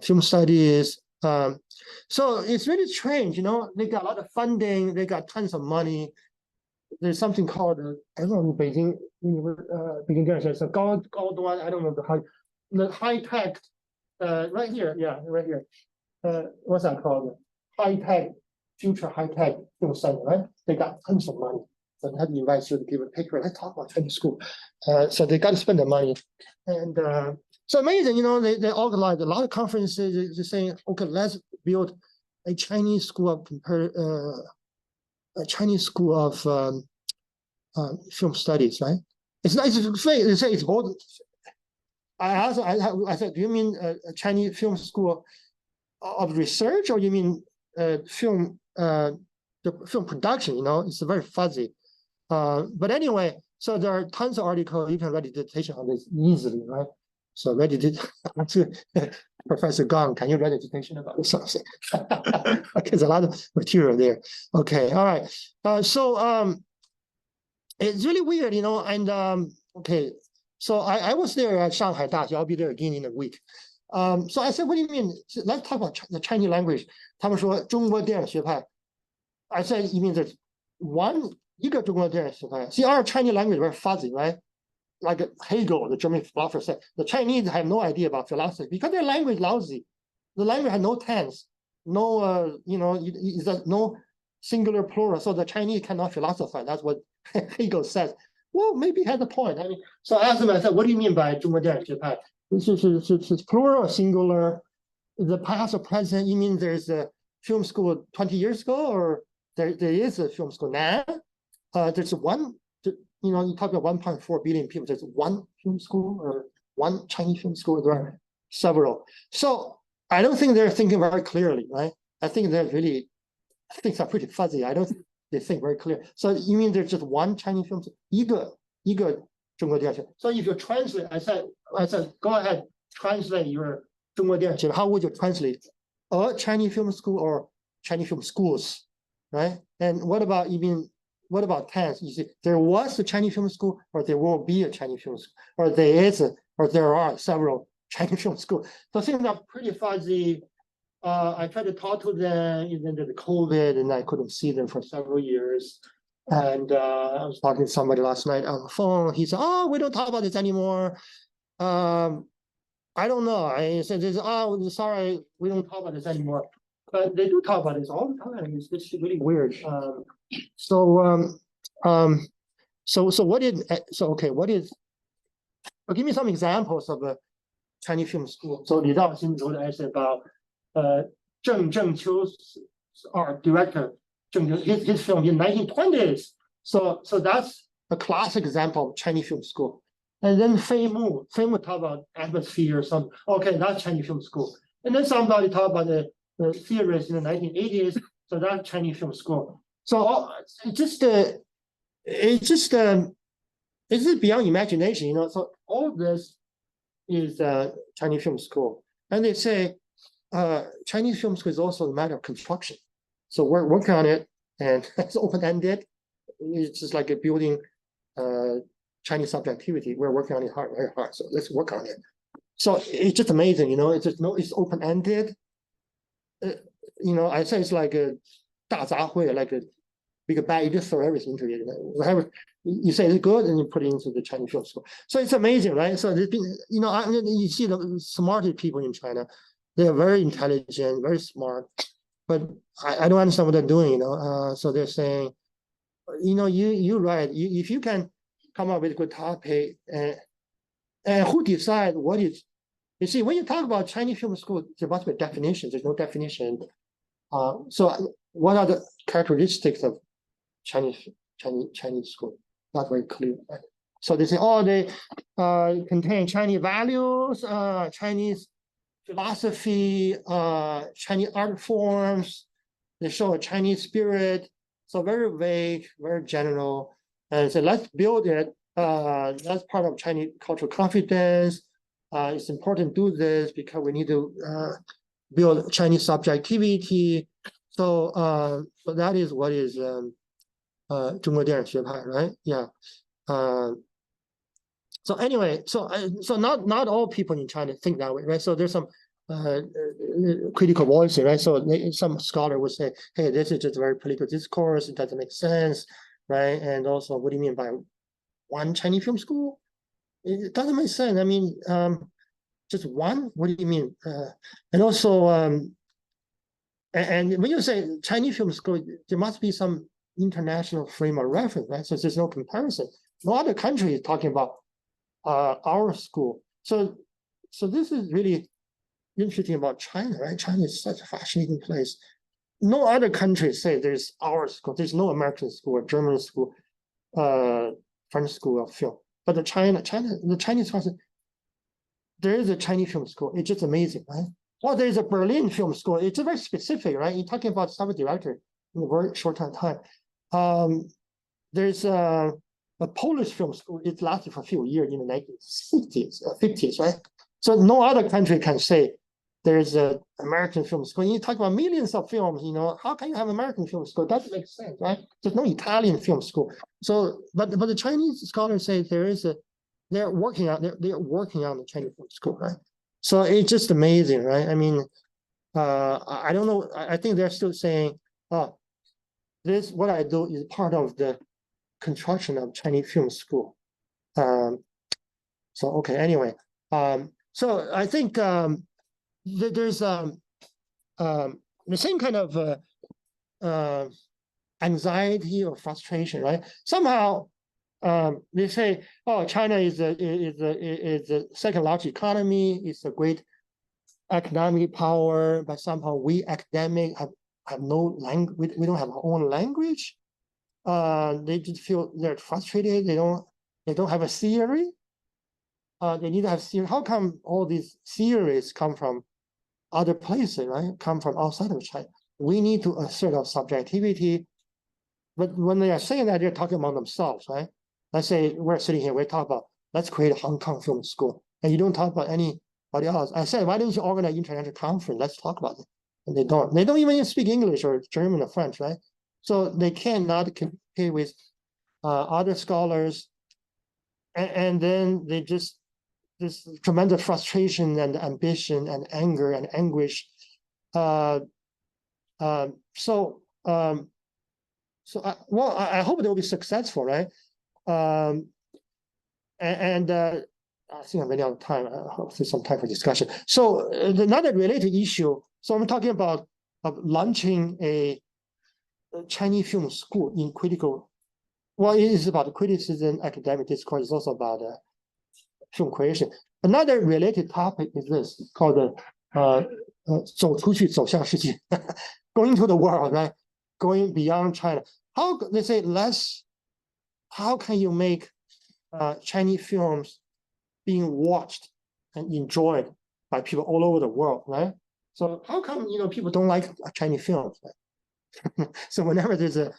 film studies. So it's really strange, you know. They got a lot of funding, they got tons of money. There's something called I don't know, Beijing Dianxi. So 高端, I don't know the high tech. Right here, yeah, right here. What's that called? High tech, future high tech film center, right? They got tons of money. So they had to invite students to give a paper. Let's talk about Chinese school. So they got to spend the money. And so amazing, they organized a lot of conferences. They're saying, okay, let's build a Chinese school of film studies, right? It's they say it's both. I said, do you mean a Chinese film school of research, or you mean film production? It's very fuzzy. But anyway, so there are tons of articles. You can write a dissertation on this easily, right? So Professor Geng, can you write a dissertation about something? There's a lot of material there. Okay, all right. So it's really weird, and okay. So I was there at Shanghai Dashi. I'll be there again in a week. So I said, what do you mean? So let's talk about the Chinese language. 他们说中国电影学派. I said, you mean there's一个中国电影学派. See, our Chinese language is very fuzzy, right? Like Hegel, the German philosopher, said, the Chinese have no idea about philosophy because their language is lousy. The language has no tense, no, no singular plural. So the Chinese cannot philosophize. That's what Hegel says. Well, maybe he has a point. I mean, so I asked him, I said, what do you mean by 中国电影学派? It's plural or singular? The past or present? You mean there's a film school 20 years ago, or there is a film school now? There's one, you talk about 1.4 billion people. There's one film school or one Chinese film school. There are several. So I don't think they're thinking very clearly, right? I think things are pretty fuzzy. I don't think they think very clear. So you mean there's just one Chinese film school? 一个中国电影学. So if you translate, I said, go ahead, translate your 中国电影学. How would you translate a Chinese film school or Chinese film schools, right? And what about tense? You see, there was a Chinese film school, or there will be a Chinese film school, or there are several Chinese film schools. So things are pretty fuzzy. I tried to talk to them, even the COVID, and I couldn't see them for several years. And I was talking to somebody last night on the phone. He said, "Oh, we don't talk about this anymore." I don't know. I said, "Oh, sorry, we don't talk about this anymore." But they do talk about this all the time. It's really weird. So what is well, give me some examples of a Chinese film school. So Li Daoxin wrote an essay about Geng Qiu's art director, his film in 1920s. So that's a classic example of Chinese film school. And then Fei Mu talk about atmosphere or something. Okay, that's Chinese film school. And then somebody talk about the theorists in the 1980s. So that's Chinese film school. So it's just beyond imagination, So all this is Chinese film school. And they say Chinese film school is also a matter of construction. So we're working on it, and it's open-ended. It's just like a building Chinese subjectivity. We're working on it very hard. So let's work on it. So it's just amazing, it's open-ended. I say it's like a 大杂烩, like a big bag. You just throw everything into it. Whatever you say is good, and you put it into the Chinese film school. So it's amazing, right? So you see the smartest people in China. They are very intelligent, very smart, but I don't understand what they're doing. So they're saying, you're right. If you can come up with a good topic, and who decide what is? You see, when you talk about Chinese film school, there must be definitions. There's no definition. So what are the characteristics of Chinese school? Not very clear. Right? So they say, they contain Chinese values, Chinese philosophy, Chinese art forms. They show a Chinese spirit. So very vague, very general. And so let's build it. That's part of Chinese cultural confidence. It's important to do this because we need to build Chinese subjectivity. So that is what is 中国电影学派, right? Yeah. So anyway, so not all people in China think that way, right? So there's some critical voices, right? So some scholar would say, hey, this is just a very political discourse. It doesn't make sense, right? And also, what do you mean by one Chinese film school? It doesn't make sense. I mean, just one? What do you mean? And also, and when you say Chinese film school, there must be some international frame of reference, right? So there's no comparison. No other country is talking about our school. So this is really interesting about China, right? China is such a fascinating place. No other country say there's our school. There's no American school or German school, French school of film. But the Chinese person, there is a Chinese film school. It's just amazing, right? Well, there's a Berlin film school. It's very specific, right? You're talking about subject director in a very short time. There's a Polish film school. It lasted for a few years in the 1960s, 50s, right? So no other country can say there's an American film school. You talk about millions of films, how can you have American film school? That makes sense, right? There's no Italian film school. So, but the Chinese scholars say they're working on the Chinese film school, right? So it's just amazing, right? I mean, I don't know. I think they're still saying, oh, what I do is part of the construction of Chinese film school. So okay, anyway. So I think there's the same kind of anxiety or frustration, right? Somehow they say, oh, China is the second largest economy. It's a great economic power, but somehow we academic have no language. We don't have our own language. They just feel they're frustrated. They don't have a theory. They need to have theory. How come all these theories come from other places, right? Come from outside of China? We need to assert our subjectivity. But when they are saying that, they're talking about themselves, right? Let's say we're sitting here, we talk about, let's create a Hong Kong film school. And you don't talk about anybody else. I said, why don't you organize an international conference? Let's talk about it. And they don't. They don't even speak English or German or French, right? So they cannot compete with other scholars. And then they just, this tremendous frustration and ambition and anger and anguish. I hope they will be successful, right? I think I'm running out of time. I hope there's some time for discussion. So another related issue. So I'm talking about launching a Chinese film school in critical. Well, it is about criticism, academic discourse. It's also about film creation. Another related topic is this called 走出去，走向世界 going to the world, right? Going beyond China. How they say how can you make Chinese films being watched and enjoyed by people all over the world, right? So how come people don't like Chinese films? Right? So whenever there's a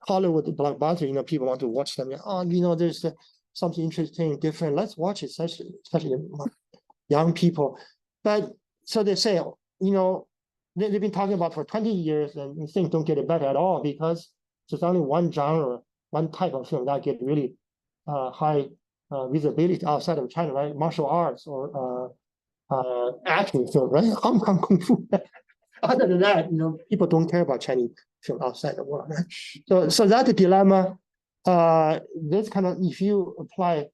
Hollywood blockbuster, people want to watch them. Oh, there's something interesting, different. Let's watch it, especially young people. But so they say, they've been talking about for 20 years, and things don't get better at all because there's only one genre, one type of film that get really high visibility outside of China, right? Martial arts or action film, right? Hong Kong Kung Fu. Other than that, people don't care about Chinese film outside the world, right? So that's a dilemma. This kind of, if you apply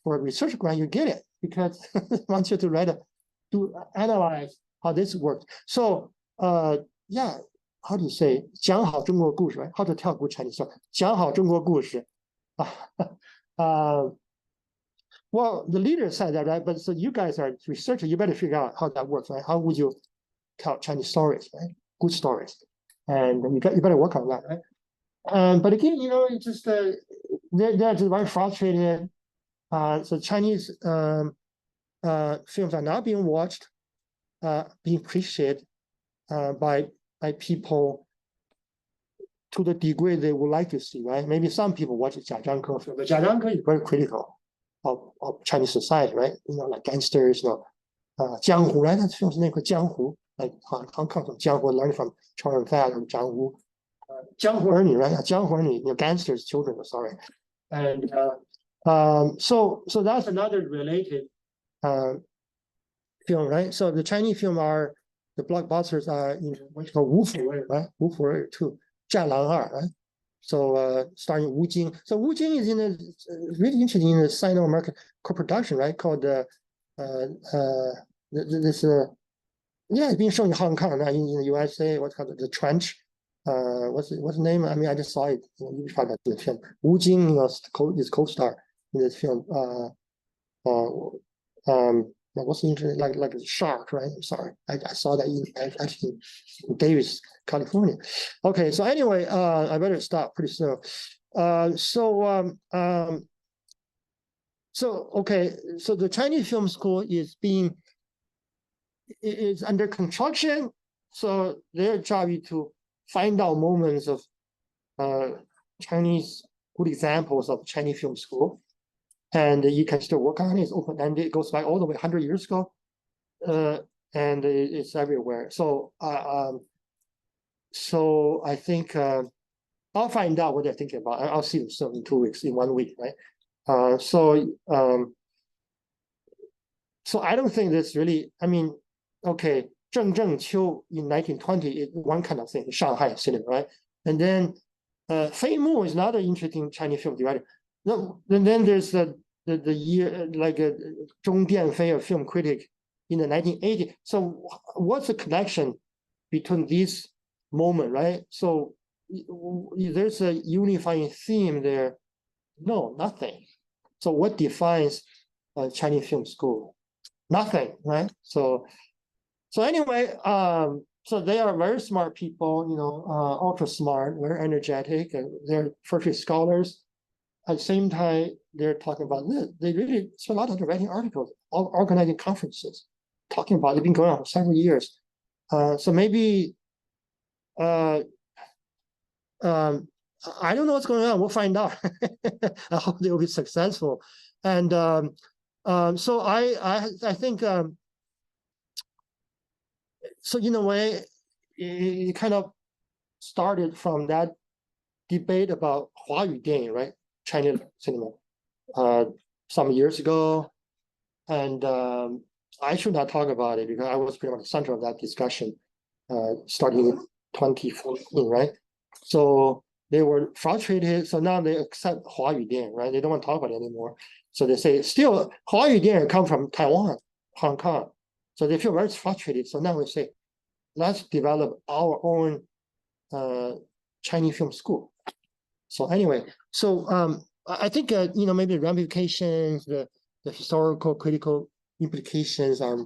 for a research grant, you get it because it wants you to analyze how this works. So yeah, how do you say 讲好中国故事, right? How to tell good Chinese story? 讲好中国故事. Well, the leader said that, right? But so you guys are researchers, you better figure out how that works, right? How would you tell Chinese stories, right? Good stories. And you better work on that, right? But again, it's just they're just very frustrated. So Chinese films are not being watched, being appreciated by people to the degree they would like to see, right? Maybe some people watch Jia Zhangke film, but Jia Zhangke is very critical of Chinese society, right? Like gangsters, Jianghu, right? That film's name called Jianghu, like Hong Kong from Jianghu, learning from Chow Fat and Zhang Wu. Jianghu Ernie, right? Jianghu Ernie, gangsters, children, sorry. And so that's another related film, right? So the Chinese film the blockbusters are what's called Wu Fu, right? Wu Fu 2, 战狼2, right? So starring Wu Jing. So Wu Jing is really interesting in the Sino-American co-production, right? Called it's being shown in Hong Kong, in the USA. What's called The Trench. what's the name? I mean, I just saw it. You probably got the film. Wu Jing, is co-star in this film. What's the internet like a shark, right? I'm sorry, I saw that actually in Davis, California. Okay, so anyway, I better stop pretty soon. Okay, so the Chinese film school is under construction. So their job is to find out moments of Chinese good examples of Chinese film school. And you can still work on it. It's open-ended. It goes back all the way 100 years ago. And it's everywhere. So I think I'll find out what they're thinking about. I'll see them soon in 2 weeks, in 1 week, right? So I don't think that's really, I mean, okay, Zheng Qiu in 1920 is one kind of thing, Shanghai cinema, right? And then Fei Mu is another interesting Chinese film director. No, and then there's the year, like Zhong Dianfei, a film critic in the 1980s. So what's the connection between these moments, right? So there's a unifying theme there. No, nothing. So what defines a Chinese film school? Nothing, right? So anyway, so they are very smart people, ultra smart, very energetic, and they're first scholars. At the same time, they're talking about this. They really spend a lot of time writing articles, organizing conferences, talking about it. They've been going on for several years. So maybe, I don't know what's going on. We'll find out. I hope they will be successful. And so I think, so in a way, it kind of started from that debate about 华语电影, right? Chinese cinema, some years ago. And I should not talk about it because I was pretty much the center of that discussion, starting in 2014, right? So they were frustrated. So now they accept 华语电影, right? They don't want to talk about it anymore. So they say, still, 华语电影 come from Taiwan, Hong Kong. So they feel very frustrated. So now we say, let's develop our own Chinese film school. So anyway, so I think, maybe the ramifications, the historical, critical implications are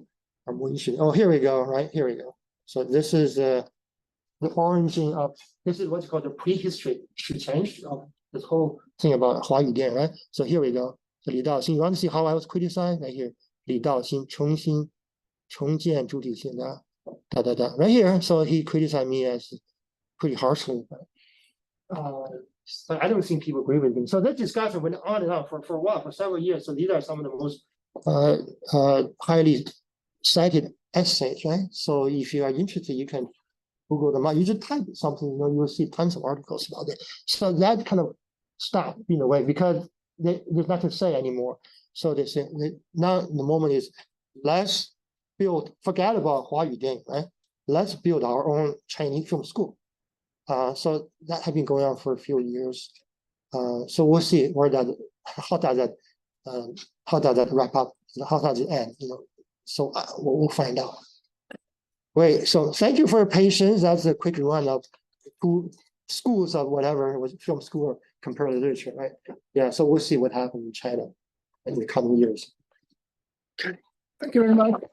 more interesting. Oh, here we go, right? Here we go. So this is the origin of, this is what's called the prehistory change of this whole thing about 华语电影, right? So here we go. So 李道兴, you want to see how I was criticized? Right here. 李道兴重建主体性的, right here. So he criticized me as pretty harshly. But I don't think people agree with him. So that discussion went on and on for a while, for several years. So these are some of the most highly cited essays, right? So if you are interested, you can Google them out. You just type something, you will see tons of articles about it. So that kind of stopped in a way because there's nothing to say anymore. So they say now the moment is let's forget about 华语电影, right? Let's build our own Chinese film school. So that has been going on for a few years. So we'll see how does that wrap up? How does it end? So we'll find out. Great. So thank you for your patience. That's a quick run of schools of whatever was film school or comparative literature, right? Yeah. So we'll see what happens in China in the coming years. Okay. Thank you very much.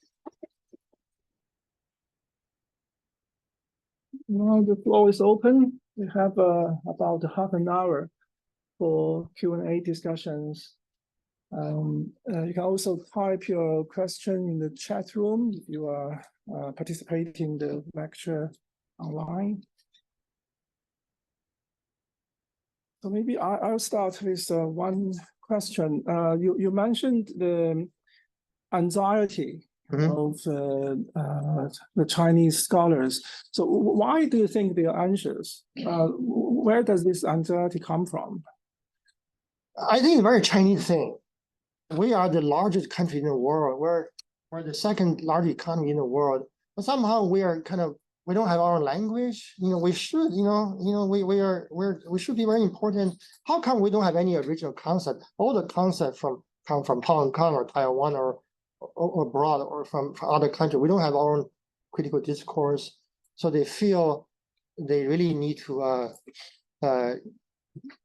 Now the floor is open. We have about half an hour for Q&A discussions. You can also type your question in the chat room if you are participating in the lecture online. So maybe I'll start with one question. You mentioned the anxiety of the Chinese scholars. So why do you think they are anxious? Where does this anxiety come from? I think it's a very Chinese thing. We are the largest country in the world. We're the second largest economy in the world. But somehow we are we don't have our own language. We should, we should be very important. How come we don't have any original concept? All the concepts come from Hong Kong or Taiwan or abroad or from other countries. We don't have our own critical discourse. So they feel they really need to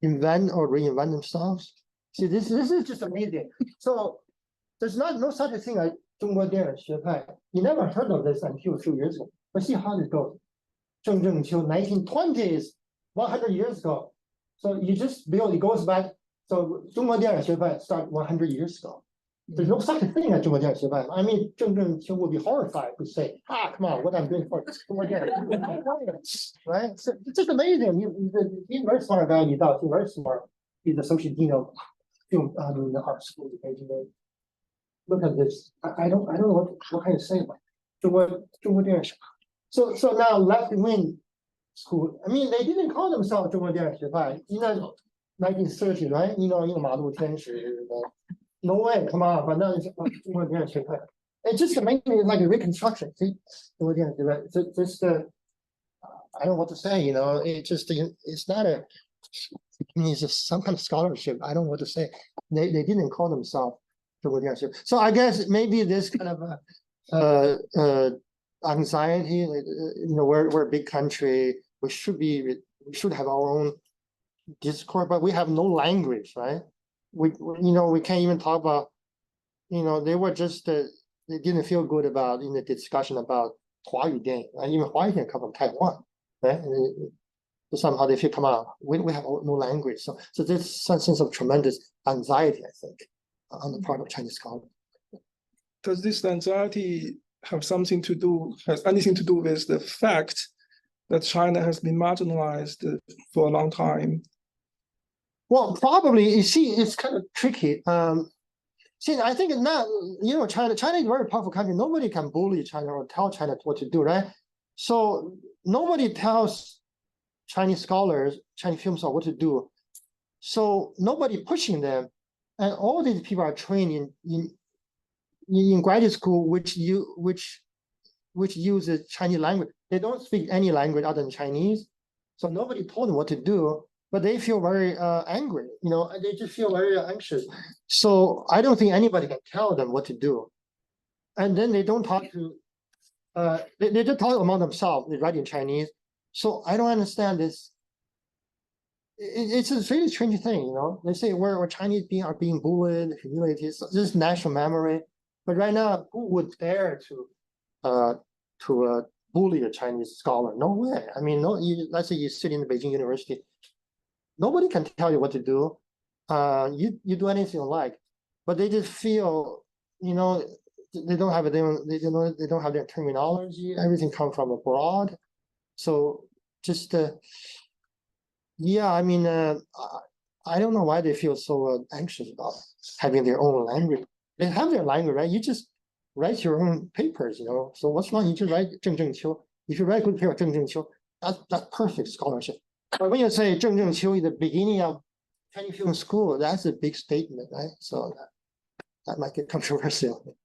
invent or reinvent themselves. See, this is just amazing. So there's no such a thing as 中国电影学派. You never heard of this until a few years ago. But see how it goes. 郑正秋, 1920s, 100 years ago. So you just build, it goes back. So 中国电影学派 started 100 years ago. There's no such a thing as 中国电影学派. I mean, 郑正秋would be horrified to say, come on, what I'm doing for 中国电影, right? So it's just amazing. He's a very smart guy. He's very smart. He's associate dean of film in the art school. Look at this. I don't know what can I say about it. 中国电影学派. So now left wing school. I mean, they didn't call themselves 中国电影学派 in the 1930s, right?马路天使. No way, come on, but now it's 中国电影学派. It's just amazing, like a reconstruction. See, 中国电影学派. Just I don't know what to say. It's not a. It's just some kind of scholarship. I don't know what to say. They didn't call themselves 中国电影学派. So I guess maybe this kind of anxiety, we're a big country. We should have our own discourse, but we have no language, right? We can't even talk about, they were just, they didn't feel good about in the discussion about 华语电影, right? Even 华语电影 come from Taiwan, right? So somehow they feel, come on, we have no language. So there's some sense of tremendous anxiety, I think, on the part of Chinese scholars. Does this anxiety has anything to do with the fact that China has been marginalized for a long time? Well, probably, you see, it's kind of tricky. See, I think now, China is a very powerful country. Nobody can bully China or tell China what to do, right? So nobody tells Chinese scholars, Chinese film stars what to do. So nobody pushing them. And all these people are trained in graduate school, which uses Chinese language. They don't speak any language other than Chinese. So nobody told them what to do. But they feel very angry, they just feel very anxious. So I don't think anybody can tell them what to do. And then they don't talk to, they just talk among themselves, they write in Chinese. So I don't understand this. It's a really strange thing, They say we're Chinese are being bullied, humiliated, this is national memory. But right now, who would dare to bully a Chinese scholar? No way. I mean, let's say you sit in the Beijing University. Nobody can tell you what to do. You do anything you like, but they just feel, they don't have their terminology. Everything comes from abroad. So just I don't know why they feel so anxious about having their own language. They have their language, right? You just write your own papers, So what's wrong? You just write 郑正秋. If you write good paper, 郑正秋, that's perfect scholarship. But when you say 郑正秋is the beginning of Chinese film school, that's a big statement, right? So that might get controversial.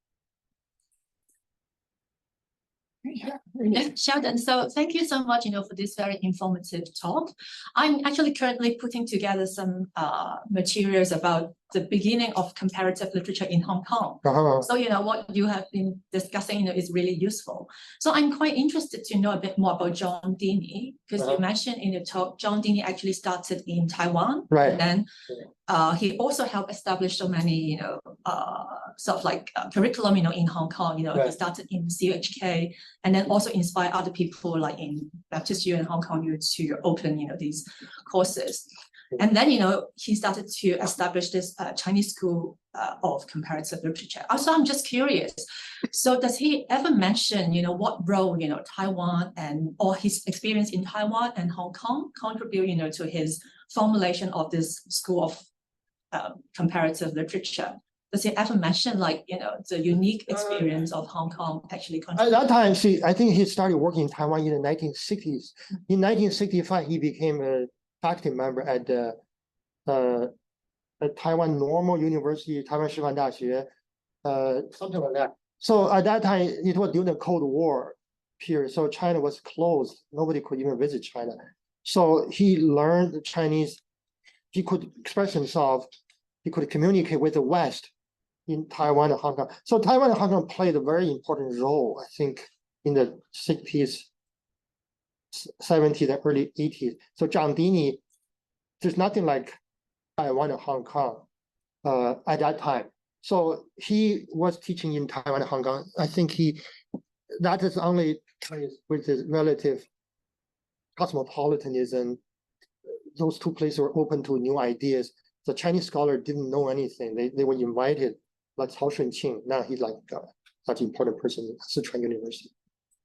Sheldon, so thank you so much, for this very informative talk. I'm actually currently putting together some materials about the beginning of comparative literature in Hong Kong. So, what you have been discussing, is really useful. So I'm quite interested to know a bit more about John Deeney, because you mentioned in the talk, John Deeney actually started in Taiwan. Right. And then he also helped establish so many, sort of like curriculum, in Hong Kong. Right. He started in CUHK and then also inspired other people like in Baptist U in Hong Kong to open, these courses. And then, he started to establish this Chinese school of comparative literature. Also, I'm just curious. So does he ever mention, what role, Taiwan or his experience in Taiwan and Hong Kong contribute, to his formulation of this school of comparative literature? Does he ever mention, the unique experience of Hong Kong actually contribute? At that time, I think he started working in Taiwan in the 1960s. In 1965, he became a faculty member at Taiwan Normal University, Taiwan Shiban Daxue, something like that. So at that time, it was during the Cold War period. So China was closed. Nobody could even visit China. So he learned Chinese. He could express himself. He could communicate with the West in Taiwan and Hong Kong. So Taiwan and Hong Kong played a very important role, I think, in the 60s 70s and early 80s. So Zhang Dini, there's nothing like Taiwan and Hong Kong at that time. So he was teaching in Taiwan and Hong Kong. I think that is only with his relative cosmopolitanism. Those two places were open to new ideas. The Chinese scholar didn't know anything. They were invited, like Cao Shunqing. Now he's like such an important person in Sichuan University.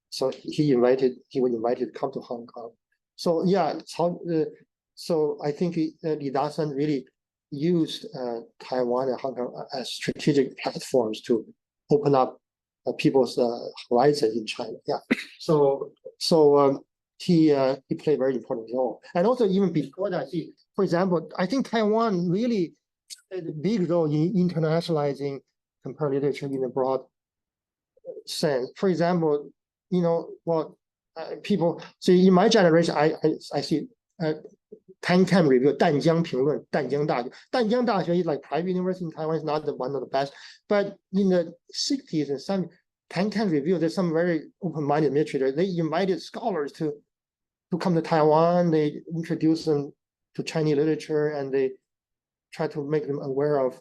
So he was invited to come to Hong Kong. So yeah, so I think Li Dasan really used Taiwan and Hong Kong as strategic platforms to open up people's horizon in China. Yeah. So he played a very important role. And also even before that, for example, I think Taiwan really played a big role in internationalizing comparative literature in a broad sense. For example, people, so in my generation, I see Tankan review, 淡江评论, 淡江大学. 淡江大学 is like private university in Taiwan, is not one of the best. But in the 60s and 70s, Tankan review, there's some very open-minded literature. They invited scholars to come to Taiwan. They introduced them to Chinese literature, and they try to make them aware of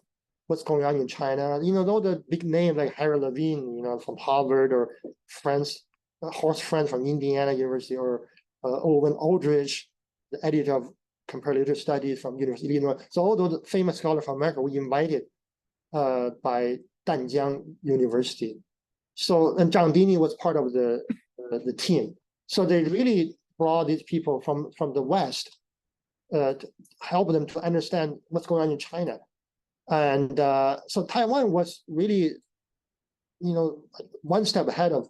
what's going on in China. All the big names like Harry Levine, from Harvard, or Horst Franz from Indiana University, or Owen Aldrich, the editor of Comparative Literature Studies from University of Illinois. So all those famous scholars from America were invited by Danjiang University. So, and Zhang Dini was part of the team. So they really brought these people from the West to help them to understand what's going on in China. And so Taiwan was really, one step ahead of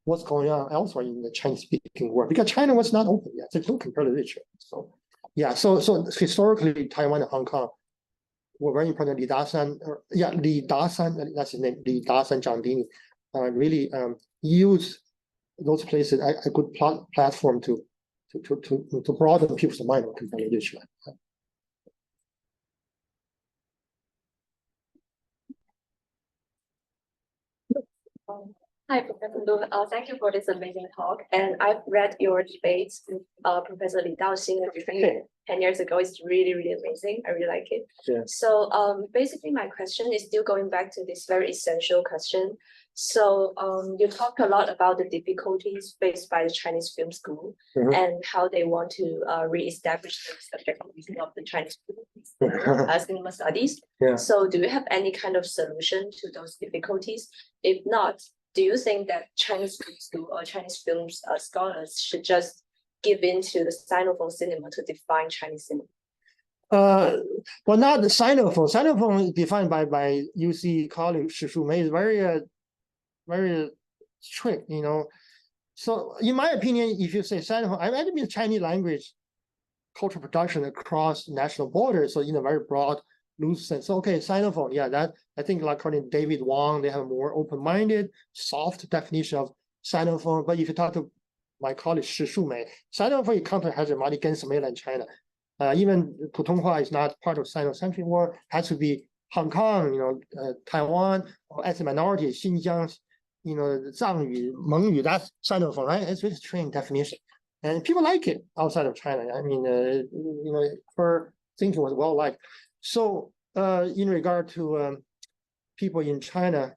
what's going on elsewhere in the Chinese-speaking world, because China was not open yet. There's no comparative literature. So, yeah, so historically, Taiwan and Hong Kong were very important. Li Dasan, that's his name, Li Dasan, Zhang Dini, really use those places a good platform to broaden people's mind on comparative literature. Hi, Professor Lu. Thank you for this amazing talk. And I've read your debates with Professor Li Daoxing 10 years ago. It's really, really amazing. I really like it. Yeah. So basically, my question is still going back to this very essential question. So you talked a lot about the difficulties faced by the Chinese film school and how they want to reestablish the subject of the Chinese cinema studies. Yeah. So do you have any kind of solution to those difficulties? If not, do you think that Chinese film school or Chinese film scholars should just give in to the Sinophone cinema to define Chinese cinema? Well, not the Sinophone. Sinophone is defined by UC colleague Shi Shumei. Is very strict, So in my opinion, if you say Sinophone, I mean Chinese language cultural production across national borders, so in a very broad, loose sense. So, okay, Sinophone, yeah, that I think like according to David Wang, they have a more open-minded, soft definition of Sinophone. But if you talk to my colleague Shi Shumei, Sinophone encounter has a mighty against mainland China. Even Putonghua is not part of Sino-centric war, has to be Hong Kong, Taiwan, or as a minority, Xinjiang, Zhangyu, Mengyu, that's Sinophone, right? It's really strange definition. And people like it outside of China. I mean, her thinking was well liked. So in regard to people in China,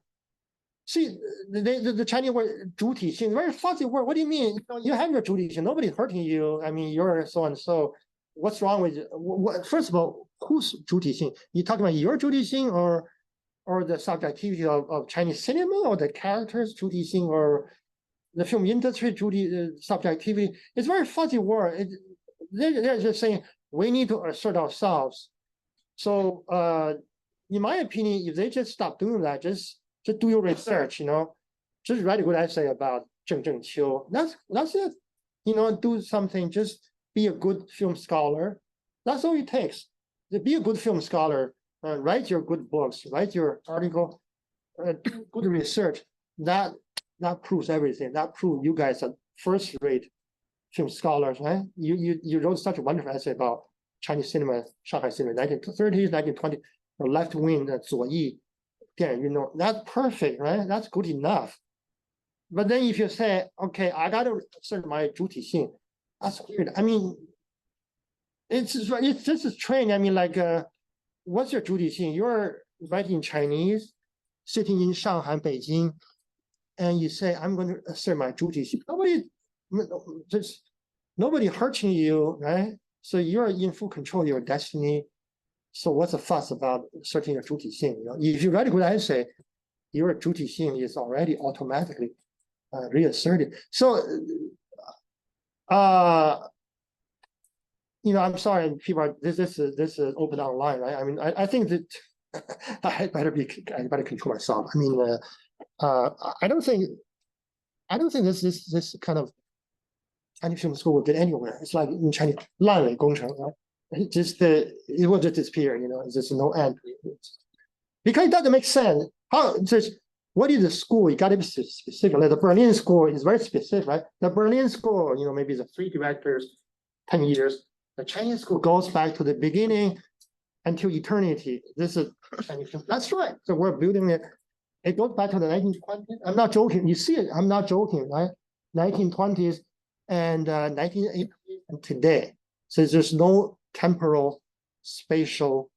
see, the Chinese word 主体性, very fuzzy word. What do you mean? You have your 主体性, nobody's hurting you. I mean, you're so and so. What's wrong with what? First of all, who's 主体性? You talking about your 主体性 or the subjectivity of Chinese cinema, or the characters 主体性, or the film industry subjectivity? It's a very fuzzy word. They're just saying we need to assert ourselves. So in my opinion, if they just stop doing that, just do your research, just write a good essay about Geng Qiu. That's it. Do something, just be a good film scholar. That's all it takes. To be a good film scholar, write your good books, write your article, good research. That proves everything. That proves you guys are first-rate film scholars, right? You wrote such a wonderful essay about Chinese cinema, Shanghai cinema, 1930s, 1920s, or left-wing 左翼电影运动. That's perfect, right? That's good enough. But then if you say, okay, I got to assert my 主体性, That's weird. I mean, it's just a strange. I mean, like, what's your 主体性? You're writing Chinese, sitting in Shanghai, Beijing, and you say, I'm going to assert my 主体性. Nobody hurting you, right? So you're in full control of your destiny. So what's the fuss about asserting your 主体性? You know, if you write a good essay, your 主体性 is already automatically reasserted. So, you know, I'm sorry, people are, this is open online, right? I mean, I think that I better control myself. I mean, I don't think this kind of Chinese film school will get anywhere. It's like in Chinese, 烂尾工程, right? It will just disappear, you know, there's no end. Because it doesn't make sense. What is the school? You got to be specific. Like the Berlin school is very specific, right? The Berlin school, you know, maybe the 3 directors, 10 years. The Chinese school goes back to the beginning until eternity. This is Chinese film. That's right. So we're building it. It goes back to the 1920s. I'm not joking. You see it. I'm not joking, right? 1920s and 1980s and today. So there's no temporal, spatial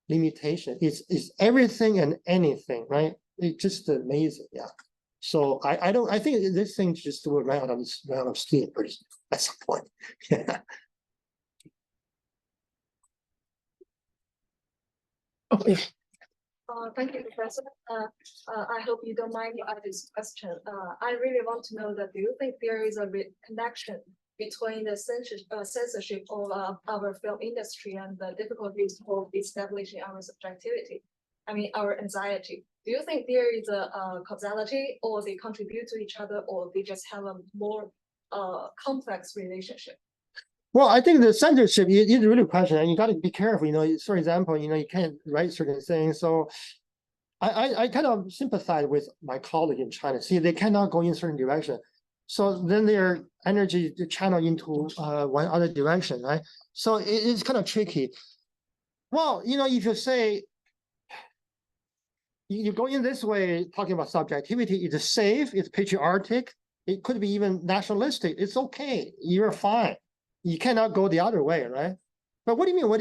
limitation. It's everything and anything, right? It's just amazing, yeah. So I think this thing just will run out of steam at some point. Yeah. Oh, yeah. Thank you, Professor. I hope you don't mind this question. I really want to know that do you think there is a connection between the censorship of our film industry and the difficulties of establishing our subjectivity? I mean, our anxiety. Do you think there is a causality, or they contribute to each other, or they just have a more complex relationship? Well, I think the censorship is really a question, and you got to be careful. You know, for example, you know, you can't write certain things. So I kind of sympathize with my colleague in China. See, they cannot go in certain direction. So then their energy channel into one other direction, right? So it's kind of tricky. Well, you know, if you say, you go in this way, talking about subjectivity, it's safe, it's patriotic, it could be even nationalistic. It's okay, you're fine. You cannot go the other way, right? But what do you mean? What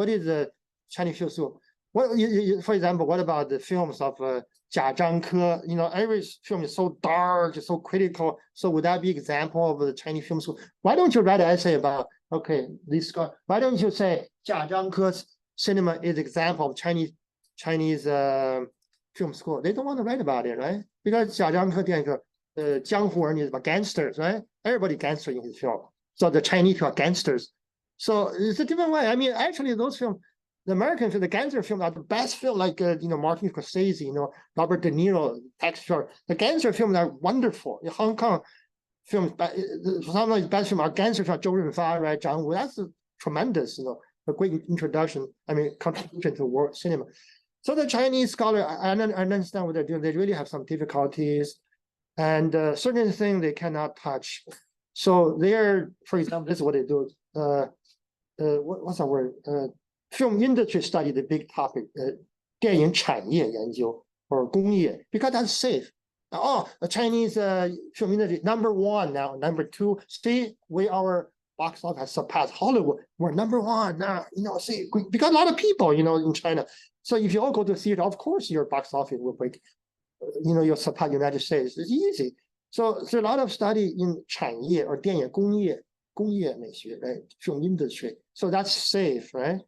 is the Chinese film school? What, for example, what about the films of Jia Zhangke? You know, every film is so dark, so critical. So would that be example of the Chinese film school? Why don't you write an essay about, okay, this guy? Why don't you say Jia Zhangke's cinema is example of Chinese film school? They don't want to write about it, right? Because Jia Zhangke 电影江湖人 is about gangsters, right? Everybody gangster in his film. So the Chinese are gangsters. So it's a different way. I mean, actually, those films, the American film, the gangster films are the best film, like, you know, Martin Scorsese, you know, Robert De Niro, Texture. The gangster films are wonderful. In Hong Kong films, some of the best films are gangster films, Zhou Renfa, right, Zhang Wu. That's tremendous, you know, a great introduction, I mean, contribution to world cinema. So the Chinese scholar, I understand what they're doing. They really have some difficulties, and certain things they cannot touch. So they're, for example, this is what they do. What's that word? Film industry study, the big topic, 电影产业研究 or 工业, because that's safe. Oh, the Chinese film industry, #1 now, #2. See, our box office has surpassed Hollywood. We're #1 now, you know, see, because a lot of people, you know, in China. So if you all go to theater, of course your box office will break, you know, you'll surpass the United States. It's easy. So there's a lot of study in 产业 or 电影工业美学, right? Film industry. So that's safe, right?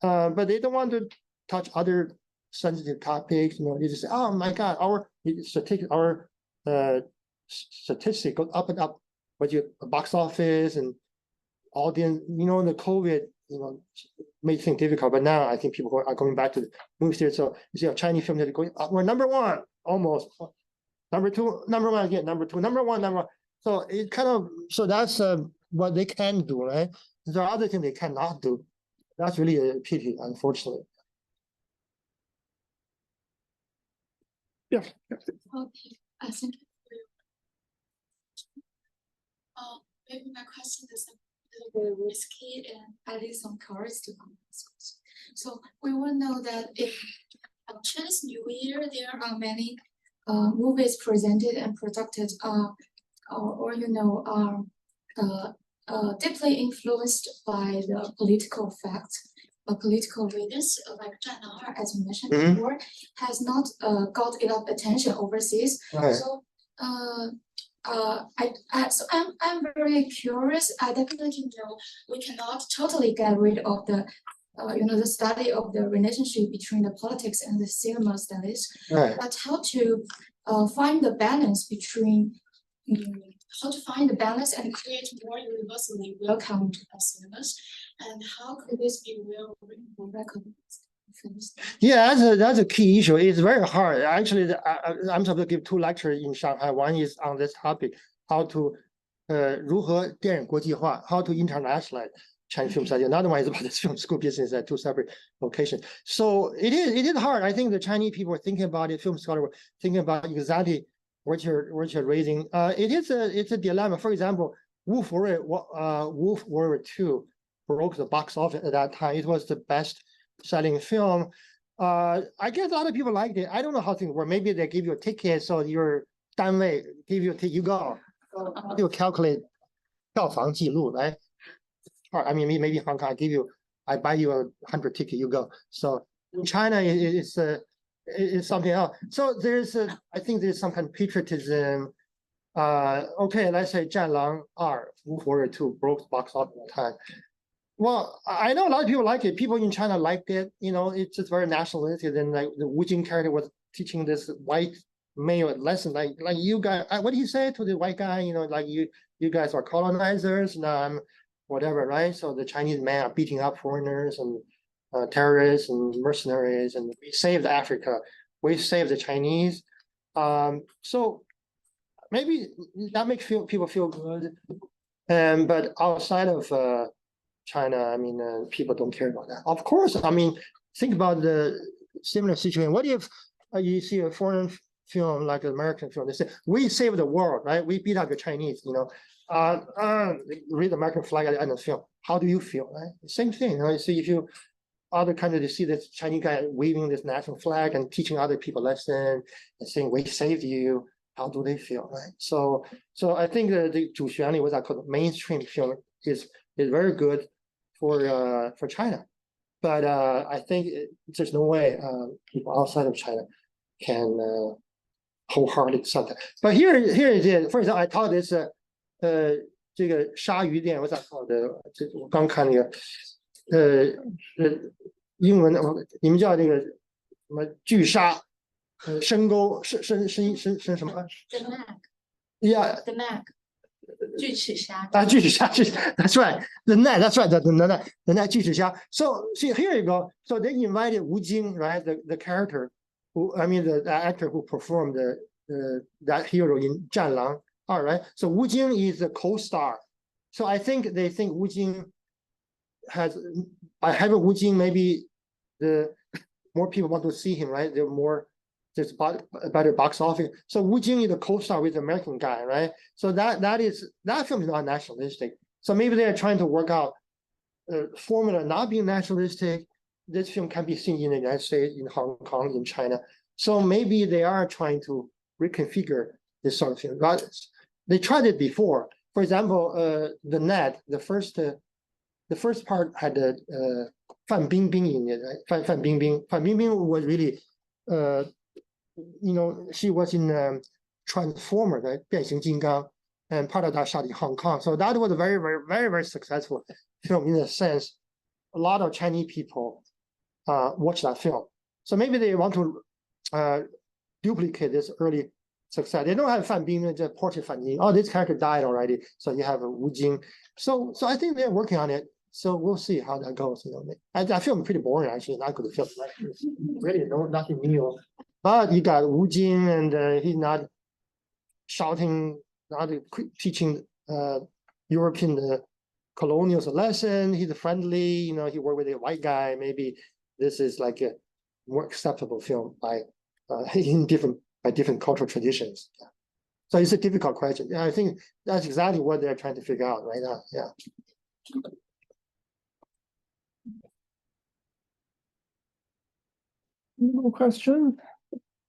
But they don't want to touch other sensitive topics. You know, they just say, oh my God, our statistic goes up and up, but your box office and audience, you know, the COVID, you know, made things difficult. But now I think people are going back to the movie theater. So you see a Chinese film that are going, we're #1, almost. #2, #1 again, #2, #1. So it kind of, so that's what they can do, right? There are other things they cannot do. That's really a pity, unfortunately. Yeah. Okay, I think maybe my question is a little bit risky and at least some courage to come this question. So we will know that in Chinese New Year there are many movies presented and projected, or you know, deeply influenced by the political facts. Political readers like Zhan Nahar, as you mentioned before, has not got enough attention overseas. Right. So I'm very curious. I definitely know we cannot totally get rid of the the study of the relationship between the politics and the cinema studies. Right. But how to find the balance between how to find the balance and create more universally welcomed cinemas, and how could this be well recognized? Yeah, that's a key issue. It's very hard. Actually, I'm supposed to give 2 lectures in Shanghai. One is on this topic, how to 如何电影国际化, how to internationalize Chinese film study. Another one is about the film school business at 2 separate locations. So it is hard. I think the Chinese people are thinking about it. Film scholars were thinking about exactly what you're raising. It's a dilemma. For example, Wolf Warrior 2 broke the box office at that time. It was the best-selling film. I guess a lot of people liked it. I don't know how things work. Maybe they give you a ticket, so your 单位 give you a ticket, you go. You calculate 票房记录, right? I mean, maybe Hong Kong, I buy you 100 tickets, you go. So in China, it's something else. So I think there's some kind of patriotism. Okay, let's say 战狼2, Wolf Warrior 2 broke box office at the time. Well, I know a lot of people like it. People in China liked it. It's just very nationalistic. And like the Wu Jing character was teaching this white male lesson, like you guys. What did he say to the white guy? Like you guys are colonizers. Now I'm whatever, right? So the Chinese men are beating up foreigners and terrorists and mercenaries, and we saved Africa. We saved the Chinese. So maybe that makes people feel good. But outside of China, I mean, people don't care about that. Of course, I mean, think about the similar situation. What if you see a foreign film like an American film? They say, we saved the world, right? We beat up the Chinese, read the American flag at the end of the film. How do you feel, right? Same thing. You see, if you other countries, you see this Chinese guy waving this national flag and teaching other people lesson and saying, we saved you. How do they feel, right? So I think the 主旋律, what I call mainstream film, is very good for China, but I think there's no way people outside of China can wholeheartedly something. But here it is. For example, I taught this 这个鲨鱼电影, what's that called? 我刚看那个英文你们叫这个什么巨鲨深沟深什么 The Mag. Yeah. The Mag. 巨齿虾. That's right. The net. That's right. The net. 巨齿虾. So see, here you go. So they invited Wu Jing, right? The character, the actor who performed that hero in 战狼. All right. So Wu Jing is the co-star. So I think they think Wu Jing by having Wu Jing, maybe the more people want to see him, right? There's a better box office. So Wu Jing is a co-star with the American guy, right? So that film is not nationalistic. So maybe they are trying to work out a formula not being nationalistic. This film can be seen in the United States, in Hong Kong, in China. So maybe they are trying to reconfigure this sort of film. But they tried it before. For example, the net, the first part had Fan Bingbing in it. Right? Fan Bingbing was really, she was in Transformer, right? 变形金刚, and part of that shot in Hong Kong. So that was a very, very, very, very successful film in a sense. A lot of Chinese people watched that film. So maybe they want to duplicate this early success. They don't have Fan Bingbing, just portrait Fan Bingbing. Oh, this character died already. So you have Wu Jing. So I think they're working on it. So we'll see how that goes. That film is pretty boring, actually. Not good film. Really, nothing new. But you got Wu Jing, and he's not shouting, not teaching European colonials a lesson. He's friendly. He worked with a white guy. Maybe this is like a more acceptable film by different cultural traditions. Yeah. So it's a difficult question. Yeah, I think that's exactly what they're trying to figure out right now. Yeah. No question?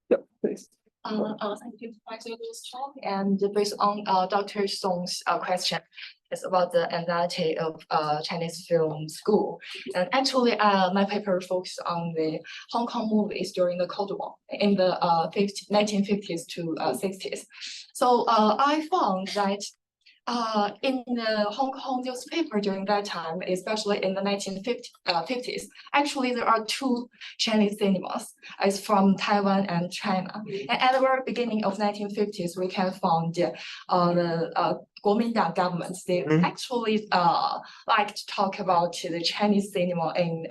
Yeah, please. Thank you for this talk. And based on Dr. Song's question, It's about the anxiety of Chinese film school. And actually, my paper focused on the Hong Kong movies during the Cold War in the 1950s to 60s. So I found that in the Hong Kong newspaper during that time, especially in the 1950s, actually there are two Chinese cinemas. It's from Taiwan and China. And at the very beginning of 1950s, we can find the Kuomintang governments. They actually like to talk about the Chinese cinema in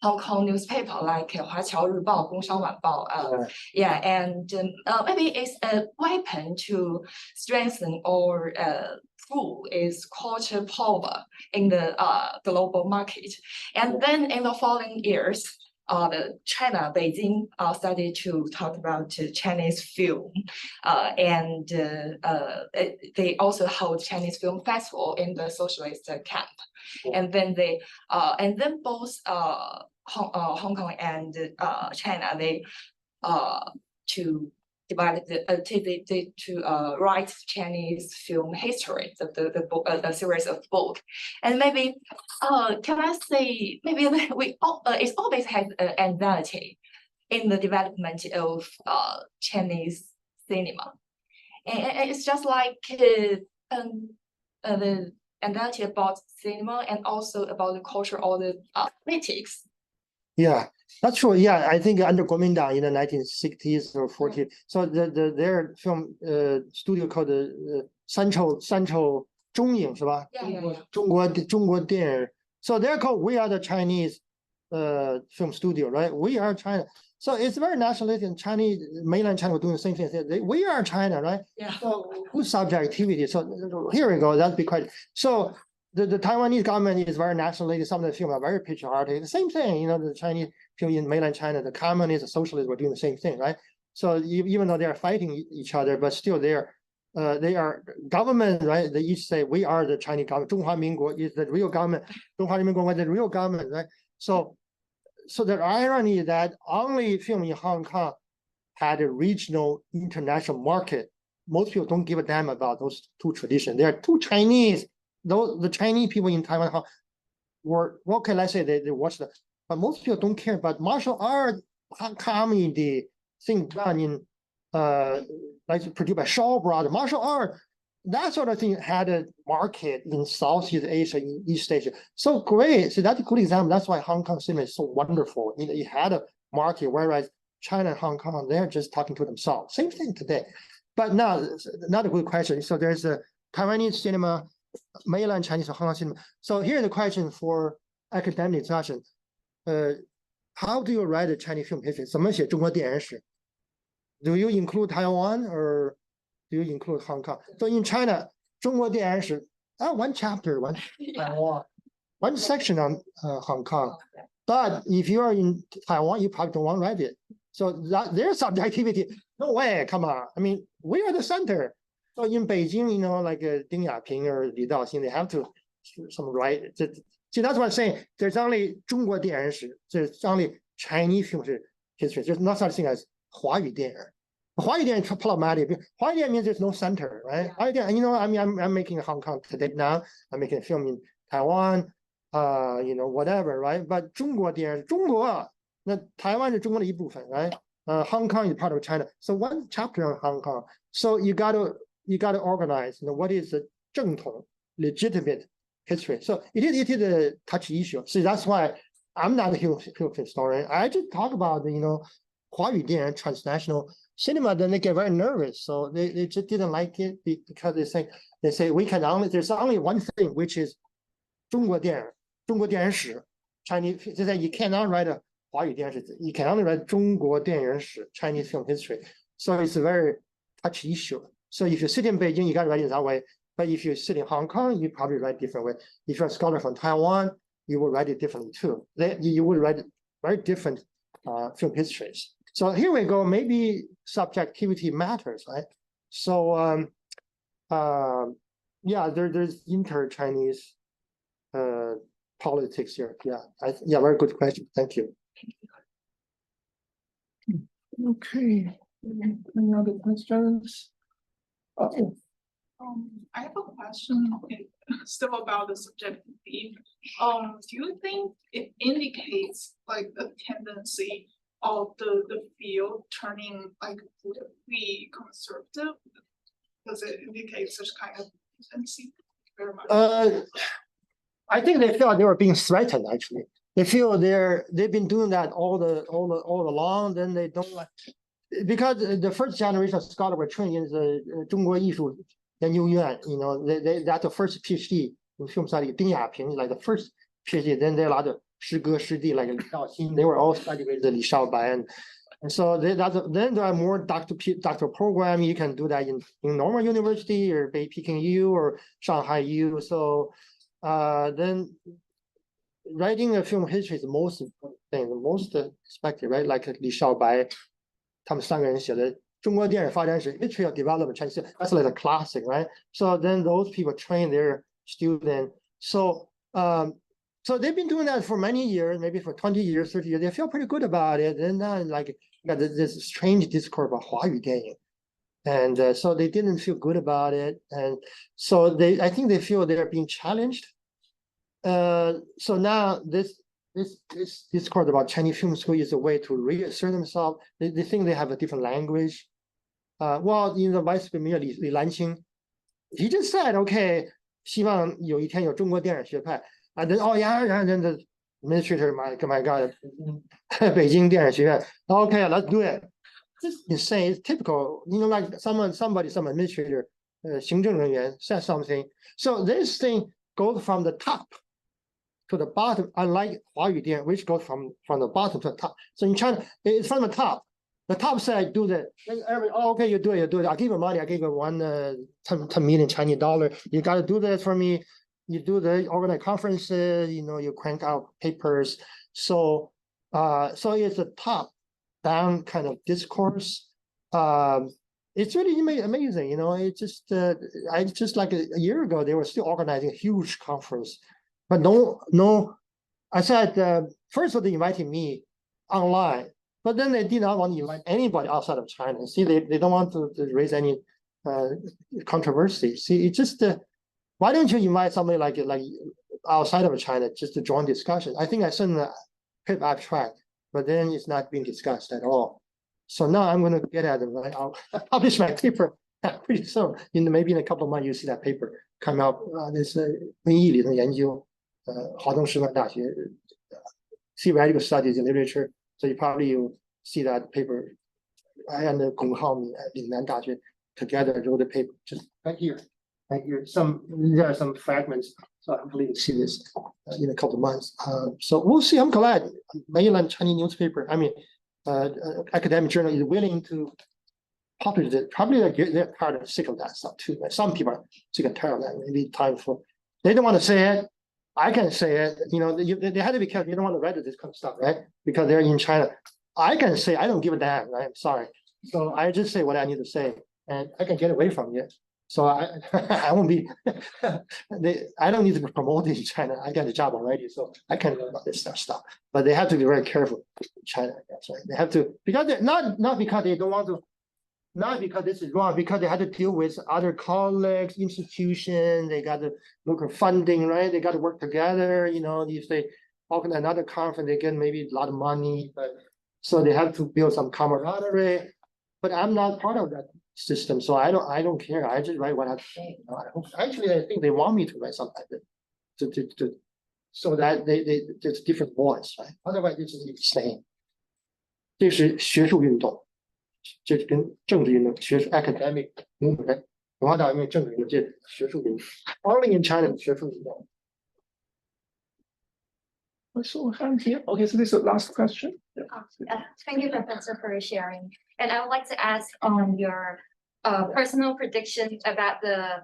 Hong Kong newspaper like 华侨日报, 工商晚报, yeah, and maybe it's a weapon to strengthen or prove its culture power in the global market. And then in the following years, China, Beijing started to talk about Chinese film, and they also hold Chinese film festival in the socialist camp. And then they, and then both Hong Kong and China, they to develop to write Chinese film history, the series of book. And maybe can I say maybe we it always has anxiety in the development of Chinese cinema, and it's just like the anxiety about cinema and also about the culture or the politics. Yeah, that's true. Yeah, I think under Kuomintang in the 1960s or 40s, so their film studio called the 三丑中影是吧？ 中国电影. So they're called We Are the Chinese film studio, right? We are China. So it's very nationalistic. Chinese, mainland China were doing the same thing. We are China, right? Yeah. So good subjectivity. So here we go. That'd be quite. So the Taiwanese government is very nationalistic. Some of the film are very patriotic. The same thing, the Chinese film in mainland China, the communists, the socialists were doing the same thing, right? So even though they are fighting each other, but still they are government, right? They each say we are the Chinese government. 中华民国 is the real government. 中华人民共和国 is the real government, right? So the irony is that only film in Hong Kong had a regional international market. Most people don't give a damn about those two traditions. They are two Chinese. The Chinese people in Taiwan were, okay, let's say they watch that, but most people don't care about martial art, comedy, things done in, like produced by Shaw Brothers, martial art, that sort of thing had a market in Southeast Asia, in East Asia. So great. So that's a good example. That's why Hong Kong cinema is so wonderful. It had a market, whereas China and Hong Kong, they're just talking to themselves. Same thing today. But now, not a good question. So there's a Taiwanese cinema, mainland Chinese or Hong Kong cinema. So here's the question for academic discussion. How do you write a Chinese film history? 怎么写中国电影史? Do you include Taiwan or do you include Hong Kong? So in China, 中国电影史, one chapter, one section on Hong Kong. But if you are in Taiwan, you probably don't want to write it. So that there's subjectivity. No way, come on. I mean, we are the center. So in Beijing, like Ding Yaping or Li Daoxing, they have to write. See, that's what I'm saying. There's only 中国电影史, there's only Chinese film history. There's not such thing as 华语电影. 华语电影 problematic. 华语电影 means there's no center, right? 华语电影, I mean, I'm making Hong Kong today now. I'm making a film in Taiwan, whatever, right? But 中国电影, 中国, 那台湾是中国的一部分, right? Hong Kong is part of China. So one chapter on Hong Kong. So you got to organize, what is the 正统, legitimate history. So it is a touchy issue. See, that's why I'm not a film historian. I just talk about, 华语电影 transnational cinema. Then they get very nervous. So they just didn't like it because they say there's only one thing, which is 中国电影史 Chinese. They say you cannot write a 华语电影史. You can only write 中国电影史 Chinese film history. So it's a very touchy issue. So if you sit in Beijing, you got to write it that way. But if you sit in Hong Kong, you probably write different way. If you're a scholar from Taiwan, you will write it differently too. You will write very different film histories. So here we go. Maybe subjectivity matters, right? So there's inter-Chinese politics here. Yeah, very good question. Thank you. Okay. Any other questions? I have a question. still about the subjective theme. Do you think it indicates like a tendency of the field turning like politically conservative? Does it indicate such kind of tendency? Very much. I think they felt they were being threatened. Actually, they feel they've been doing that all along. Then they don't like, because the first generation of scholars were trained in the 中国艺术研究院. You know, that's the first PhD in film study. 丁亚平, like the first PhD. Then there are a lot of 师哥师弟 like Li Shaoxin. They were all studied with Li Shaobai, and so then there are more doctoral program. You can do that in normal university or Peking U or Shanghai U. So then writing a film history is the most important thing, the most expected, right? Like Li Shaobai, 他们3个人写的中国电影发展史 history of development Chinese. That's like a classic, right? So then those people train their student. So so they've been doing that for many years, maybe for 20 years, 30 years. They feel pretty good about it. And then like this strange discourse about 华语电影. And so they didn't feel good about it. And so I think they feel they're being challenged. So now this discourse about Chinese film school is a way to reassert themselves. They think they have a different language. Well, you know, Vice Premier Li Lanqing, he just said, okay, 希望有一天有中国电影学派. And then, oh yeah, and then the administrator, my God, 北京电影学院. Okay, let's do it. This is insane. It's typical. You know, like some administrator, 行政人员 said something. So this thing goes from the top to the bottom, unlike 华语电影, which goes from the bottom to the top. So in China, it's from the top. The top said, do that. Oh, okay, you do it. I'll give you money. I give you 10 million Chinese dollar. You got to do that for me. You do the organize conferences, you know, you crank out papers. So it's a top down kind of discourse. It's really amazing, you know. It's just I just like a year ago they were still organizing a huge conference, but no. I said first of all, they invited me online, but then they did not want to invite anybody outside of China. See, they don't want to raise any controversy. See, it's just why don't you invite somebody like outside of China just to join discussion? I think I sent a paper abstract, but then it's not being discussed at all. So now I'm going to get at it. Right? I'll publish my paper pretty soon. Maybe in a couple of months, you see that paper come out. This 文艺理论研究, 华东师范大学 theoretical studies in literature. So you probably will see that paper. I and Geng at 岭南大学 together wrote the paper just right here. Right here. There are some fragments. So hopefully you'll see this in a couple of months. So we'll see. I'm glad mainland Chinese newspaper, I mean, academic journal is willing to publish it. Probably they're kind of sick of that stuff too. Right? Some people are sick and tired of that. Maybe time for, they don't want to say it. I can say it. You know, they have to be careful. You don't want to read this kind of stuff, right? Because they're in China. I can say, I don't give a damn, right? I'm sorry. So I just say what I need to say, and I can get away from it. So I won't be, I don't need to be promoted in China. I got a job already, so I can learn about this stuff. But they have to be very careful in China, I guess, right? They have to, because they're not because they don't want to, not because this is wrong, because they have to deal with other colleagues, institutions, they got to look at funding, right? They got to work together, you know, if they organize another conference, they get maybe a lot of money, but so they have to build some camaraderie. But I'm not part of that system, so I don't care. I just write what I say. You know, actually, I think they want me to write something like that, so that there's different voice, right? Otherwise, it's just the same. 这是学术运动，这跟政治运动、学术 academic movement 文化大革命、政治运动，这学术运动。Only in China 学术运动。I saw a hand here. Okay, so this is the last question. Thank you, Professor, for sharing. And I would like to ask on your personal predictions about the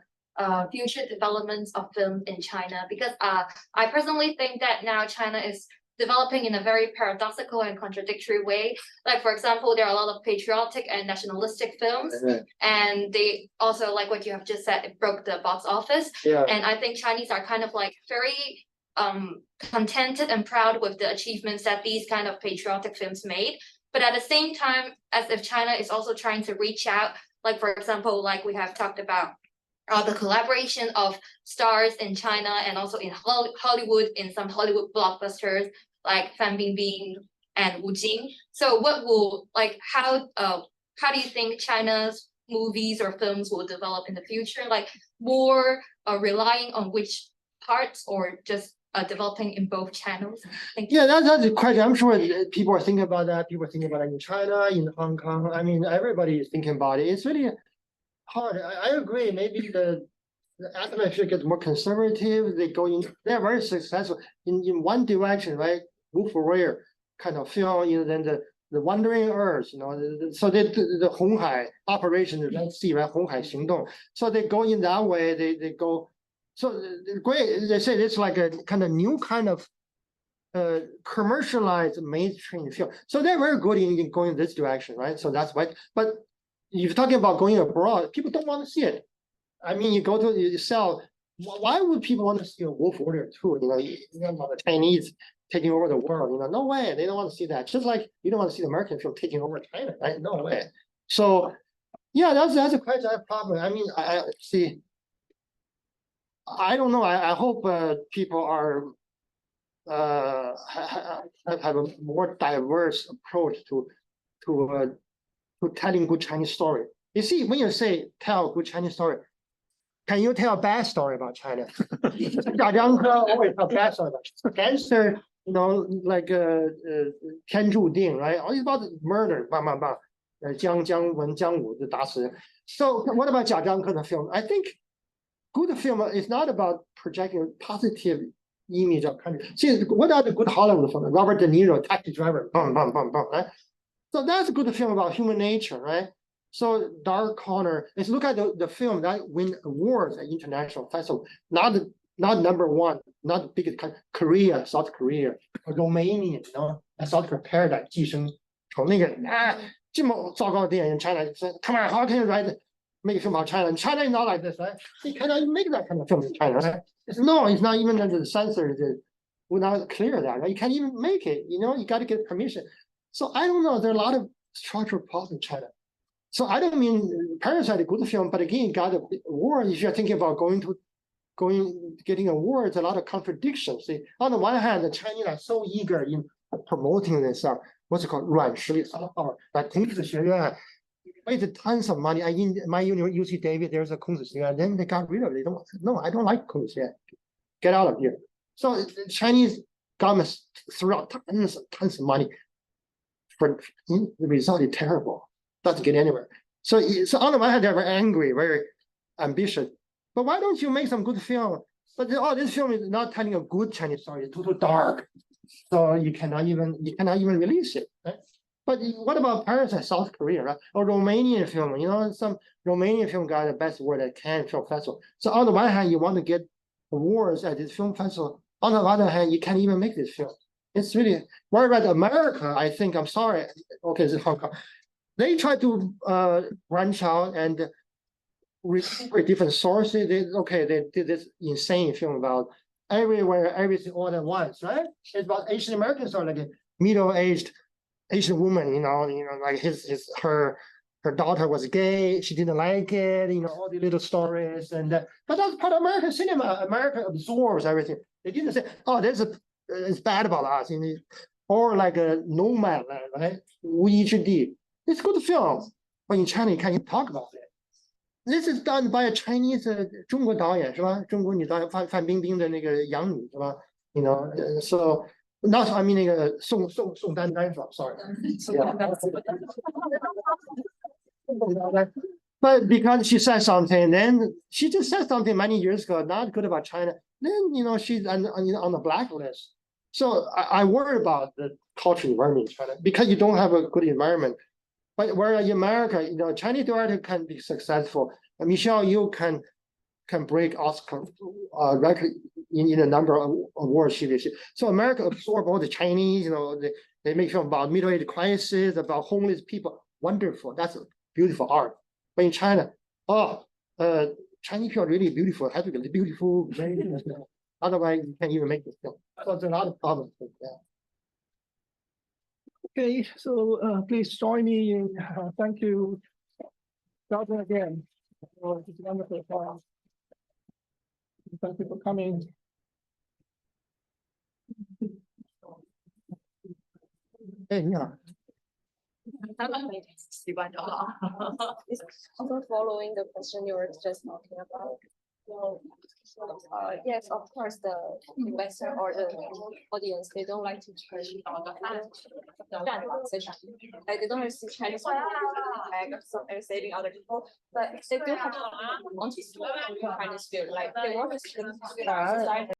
future developments of film in China, because I personally think that now China is developing in a very paradoxical and contradictory way. Like, for example, there are a lot of patriotic and nationalistic films, and they also, like what you have just said, it broke the box office. Yeah. And I think Chinese are kind of like very contented and proud with the achievements that these kind of patriotic films made. But at the same time, as if China is also trying to reach out, like, for example, like we have talked about the collaboration of stars in China and also in Hollywood, in some Hollywood blockbusters like Fan Bingbing and Wu Jing. So what will, like, how do you think China's movies or films will develop in the future? Like more relying on which parts, or just developing in both channels? Yeah, that's a question. I'm sure people are thinking about that. People are thinking about it in China, in Hong Kong. I mean, everybody is thinking about it. It's really hard. I agree. Maybe the atmosphere gets more conservative. They're very successful in one direction, right? Wolf Warrior kind of film, then the Wandering Earth, so the Honghai operation, the Red Sea, right? Honghai 行动. So they go in that way. They go. So great. They say it's like a kind of new kind of commercialized mainstream film. So they're very good in going this direction, right? So that's why. But if you're talking about going abroad, people don't want to see it. I mean, you sell. Why would people want to see a Wolf Warrior 2? The Chinese taking over the world. No way. They don't want to see that. Just like you don't want to see the American film taking over China, right? No way. So yeah, that's a quite a problem. I mean, I see. I don't know. I hope people are have a more diverse approach to telling good Chinese story. You see, when you say tell good Chinese story, can you tell a bad story about China? Jia Zhang always tell bad story about gangster, like 天注定, right? All about murder, bang bang bang. Jiang Wen, Jiang Wu, the 打死人. So what about Jia Zhang film? I think good film is not about projecting a positive image of country. See, what are the good Hollywood films? Robert De Niro, Taxi Driver, bang bang bang bang, right? So that's a good film about human nature, right? So Dark Corner. Let's look at the film that win awards at international festival. Not number one, not the biggest country. Korea, South Korea, or Romania, South Korea Paradise, 寄生虫那个这么糟糕的电影 China. Come on, how can you make a film about China? China is not like this, right? You cannot even make that kind of film in China, right? It's not even that the censors will not clear that, right? You can't even make it. You got to get permission. So I don't know. There are a lot of structural problems in China. So I don't mean Parasite, a good film, but again, got an award. If you're thinking about getting awards, a lot of contradictions. See, on the one hand, the Chinese are so eager in promoting this, what's it called, 软实力 soft power, like 孔子学院 made tons of money. In my UC Davis, there's a 孔子学院. Then they got rid of it. No, I don't like 孔子学院. Get out of here. So the Chinese government threw out tons of money. For the result is terrible. Doesn't get anywhere. So on the one hand, they're very angry, very ambitious. But why don't you make some good film? But this film is not telling a good Chinese story. It's too dark. So you cannot even release it. Right? But what about Parasite, South Korea, right? Or Romanian film? Some Romanian film got the best award at Cannes Film Festival. So on the one hand, you want to get awards at this film festival. On the other hand, you can't even make this film. It's really, whereas America, I think, I'm sorry, okay, this is Hong Kong. They try to branch out and recuperate different sources. They did this insane film about everywhere, everything all at once, right? It's about Asian American story, like a middle-aged Asian woman, like her daughter was gay, she didn't like it, all the little stories, but that's part of American cinema. America absorbs everything. They didn't say, oh, it's bad about us, or like a nomad land, right? 无依之地. It's good film, but in China you can't even talk about it. This is done by a Chinese 中国导演是吧？中国女导演范冰冰的那个养女是吧？So not I mean 那个宋丹丹是吧 ？Sorry. But because she said something, then she just said something many years ago, not good about China. Then she's on the blacklist. So I worry about the cultural environment in China because you don't have a good environment. But whereas in America, Chinese director can be successful. Michelle Yeoh can break Oscar record in a number of awards she received. So America absorbed all the Chinese. They make film about middle-age crisis, about homeless people. Wonderful. That's beautiful art. But in China, Chinese people are really beautiful. Have to be beautiful. Otherwise, you can't even make this film. So there's a lot of problems with that. Okay, so please join me in thank you, Sheldon, again for this wonderful talk. Thank you for coming. Hey, yeah. Also following the question you were just talking about. Well, yes, of course, the investor or the audience, they don't like to turn like they don't have to see Chinese people like saving other people, but they do have want to see Chinese film, like they want to see the society.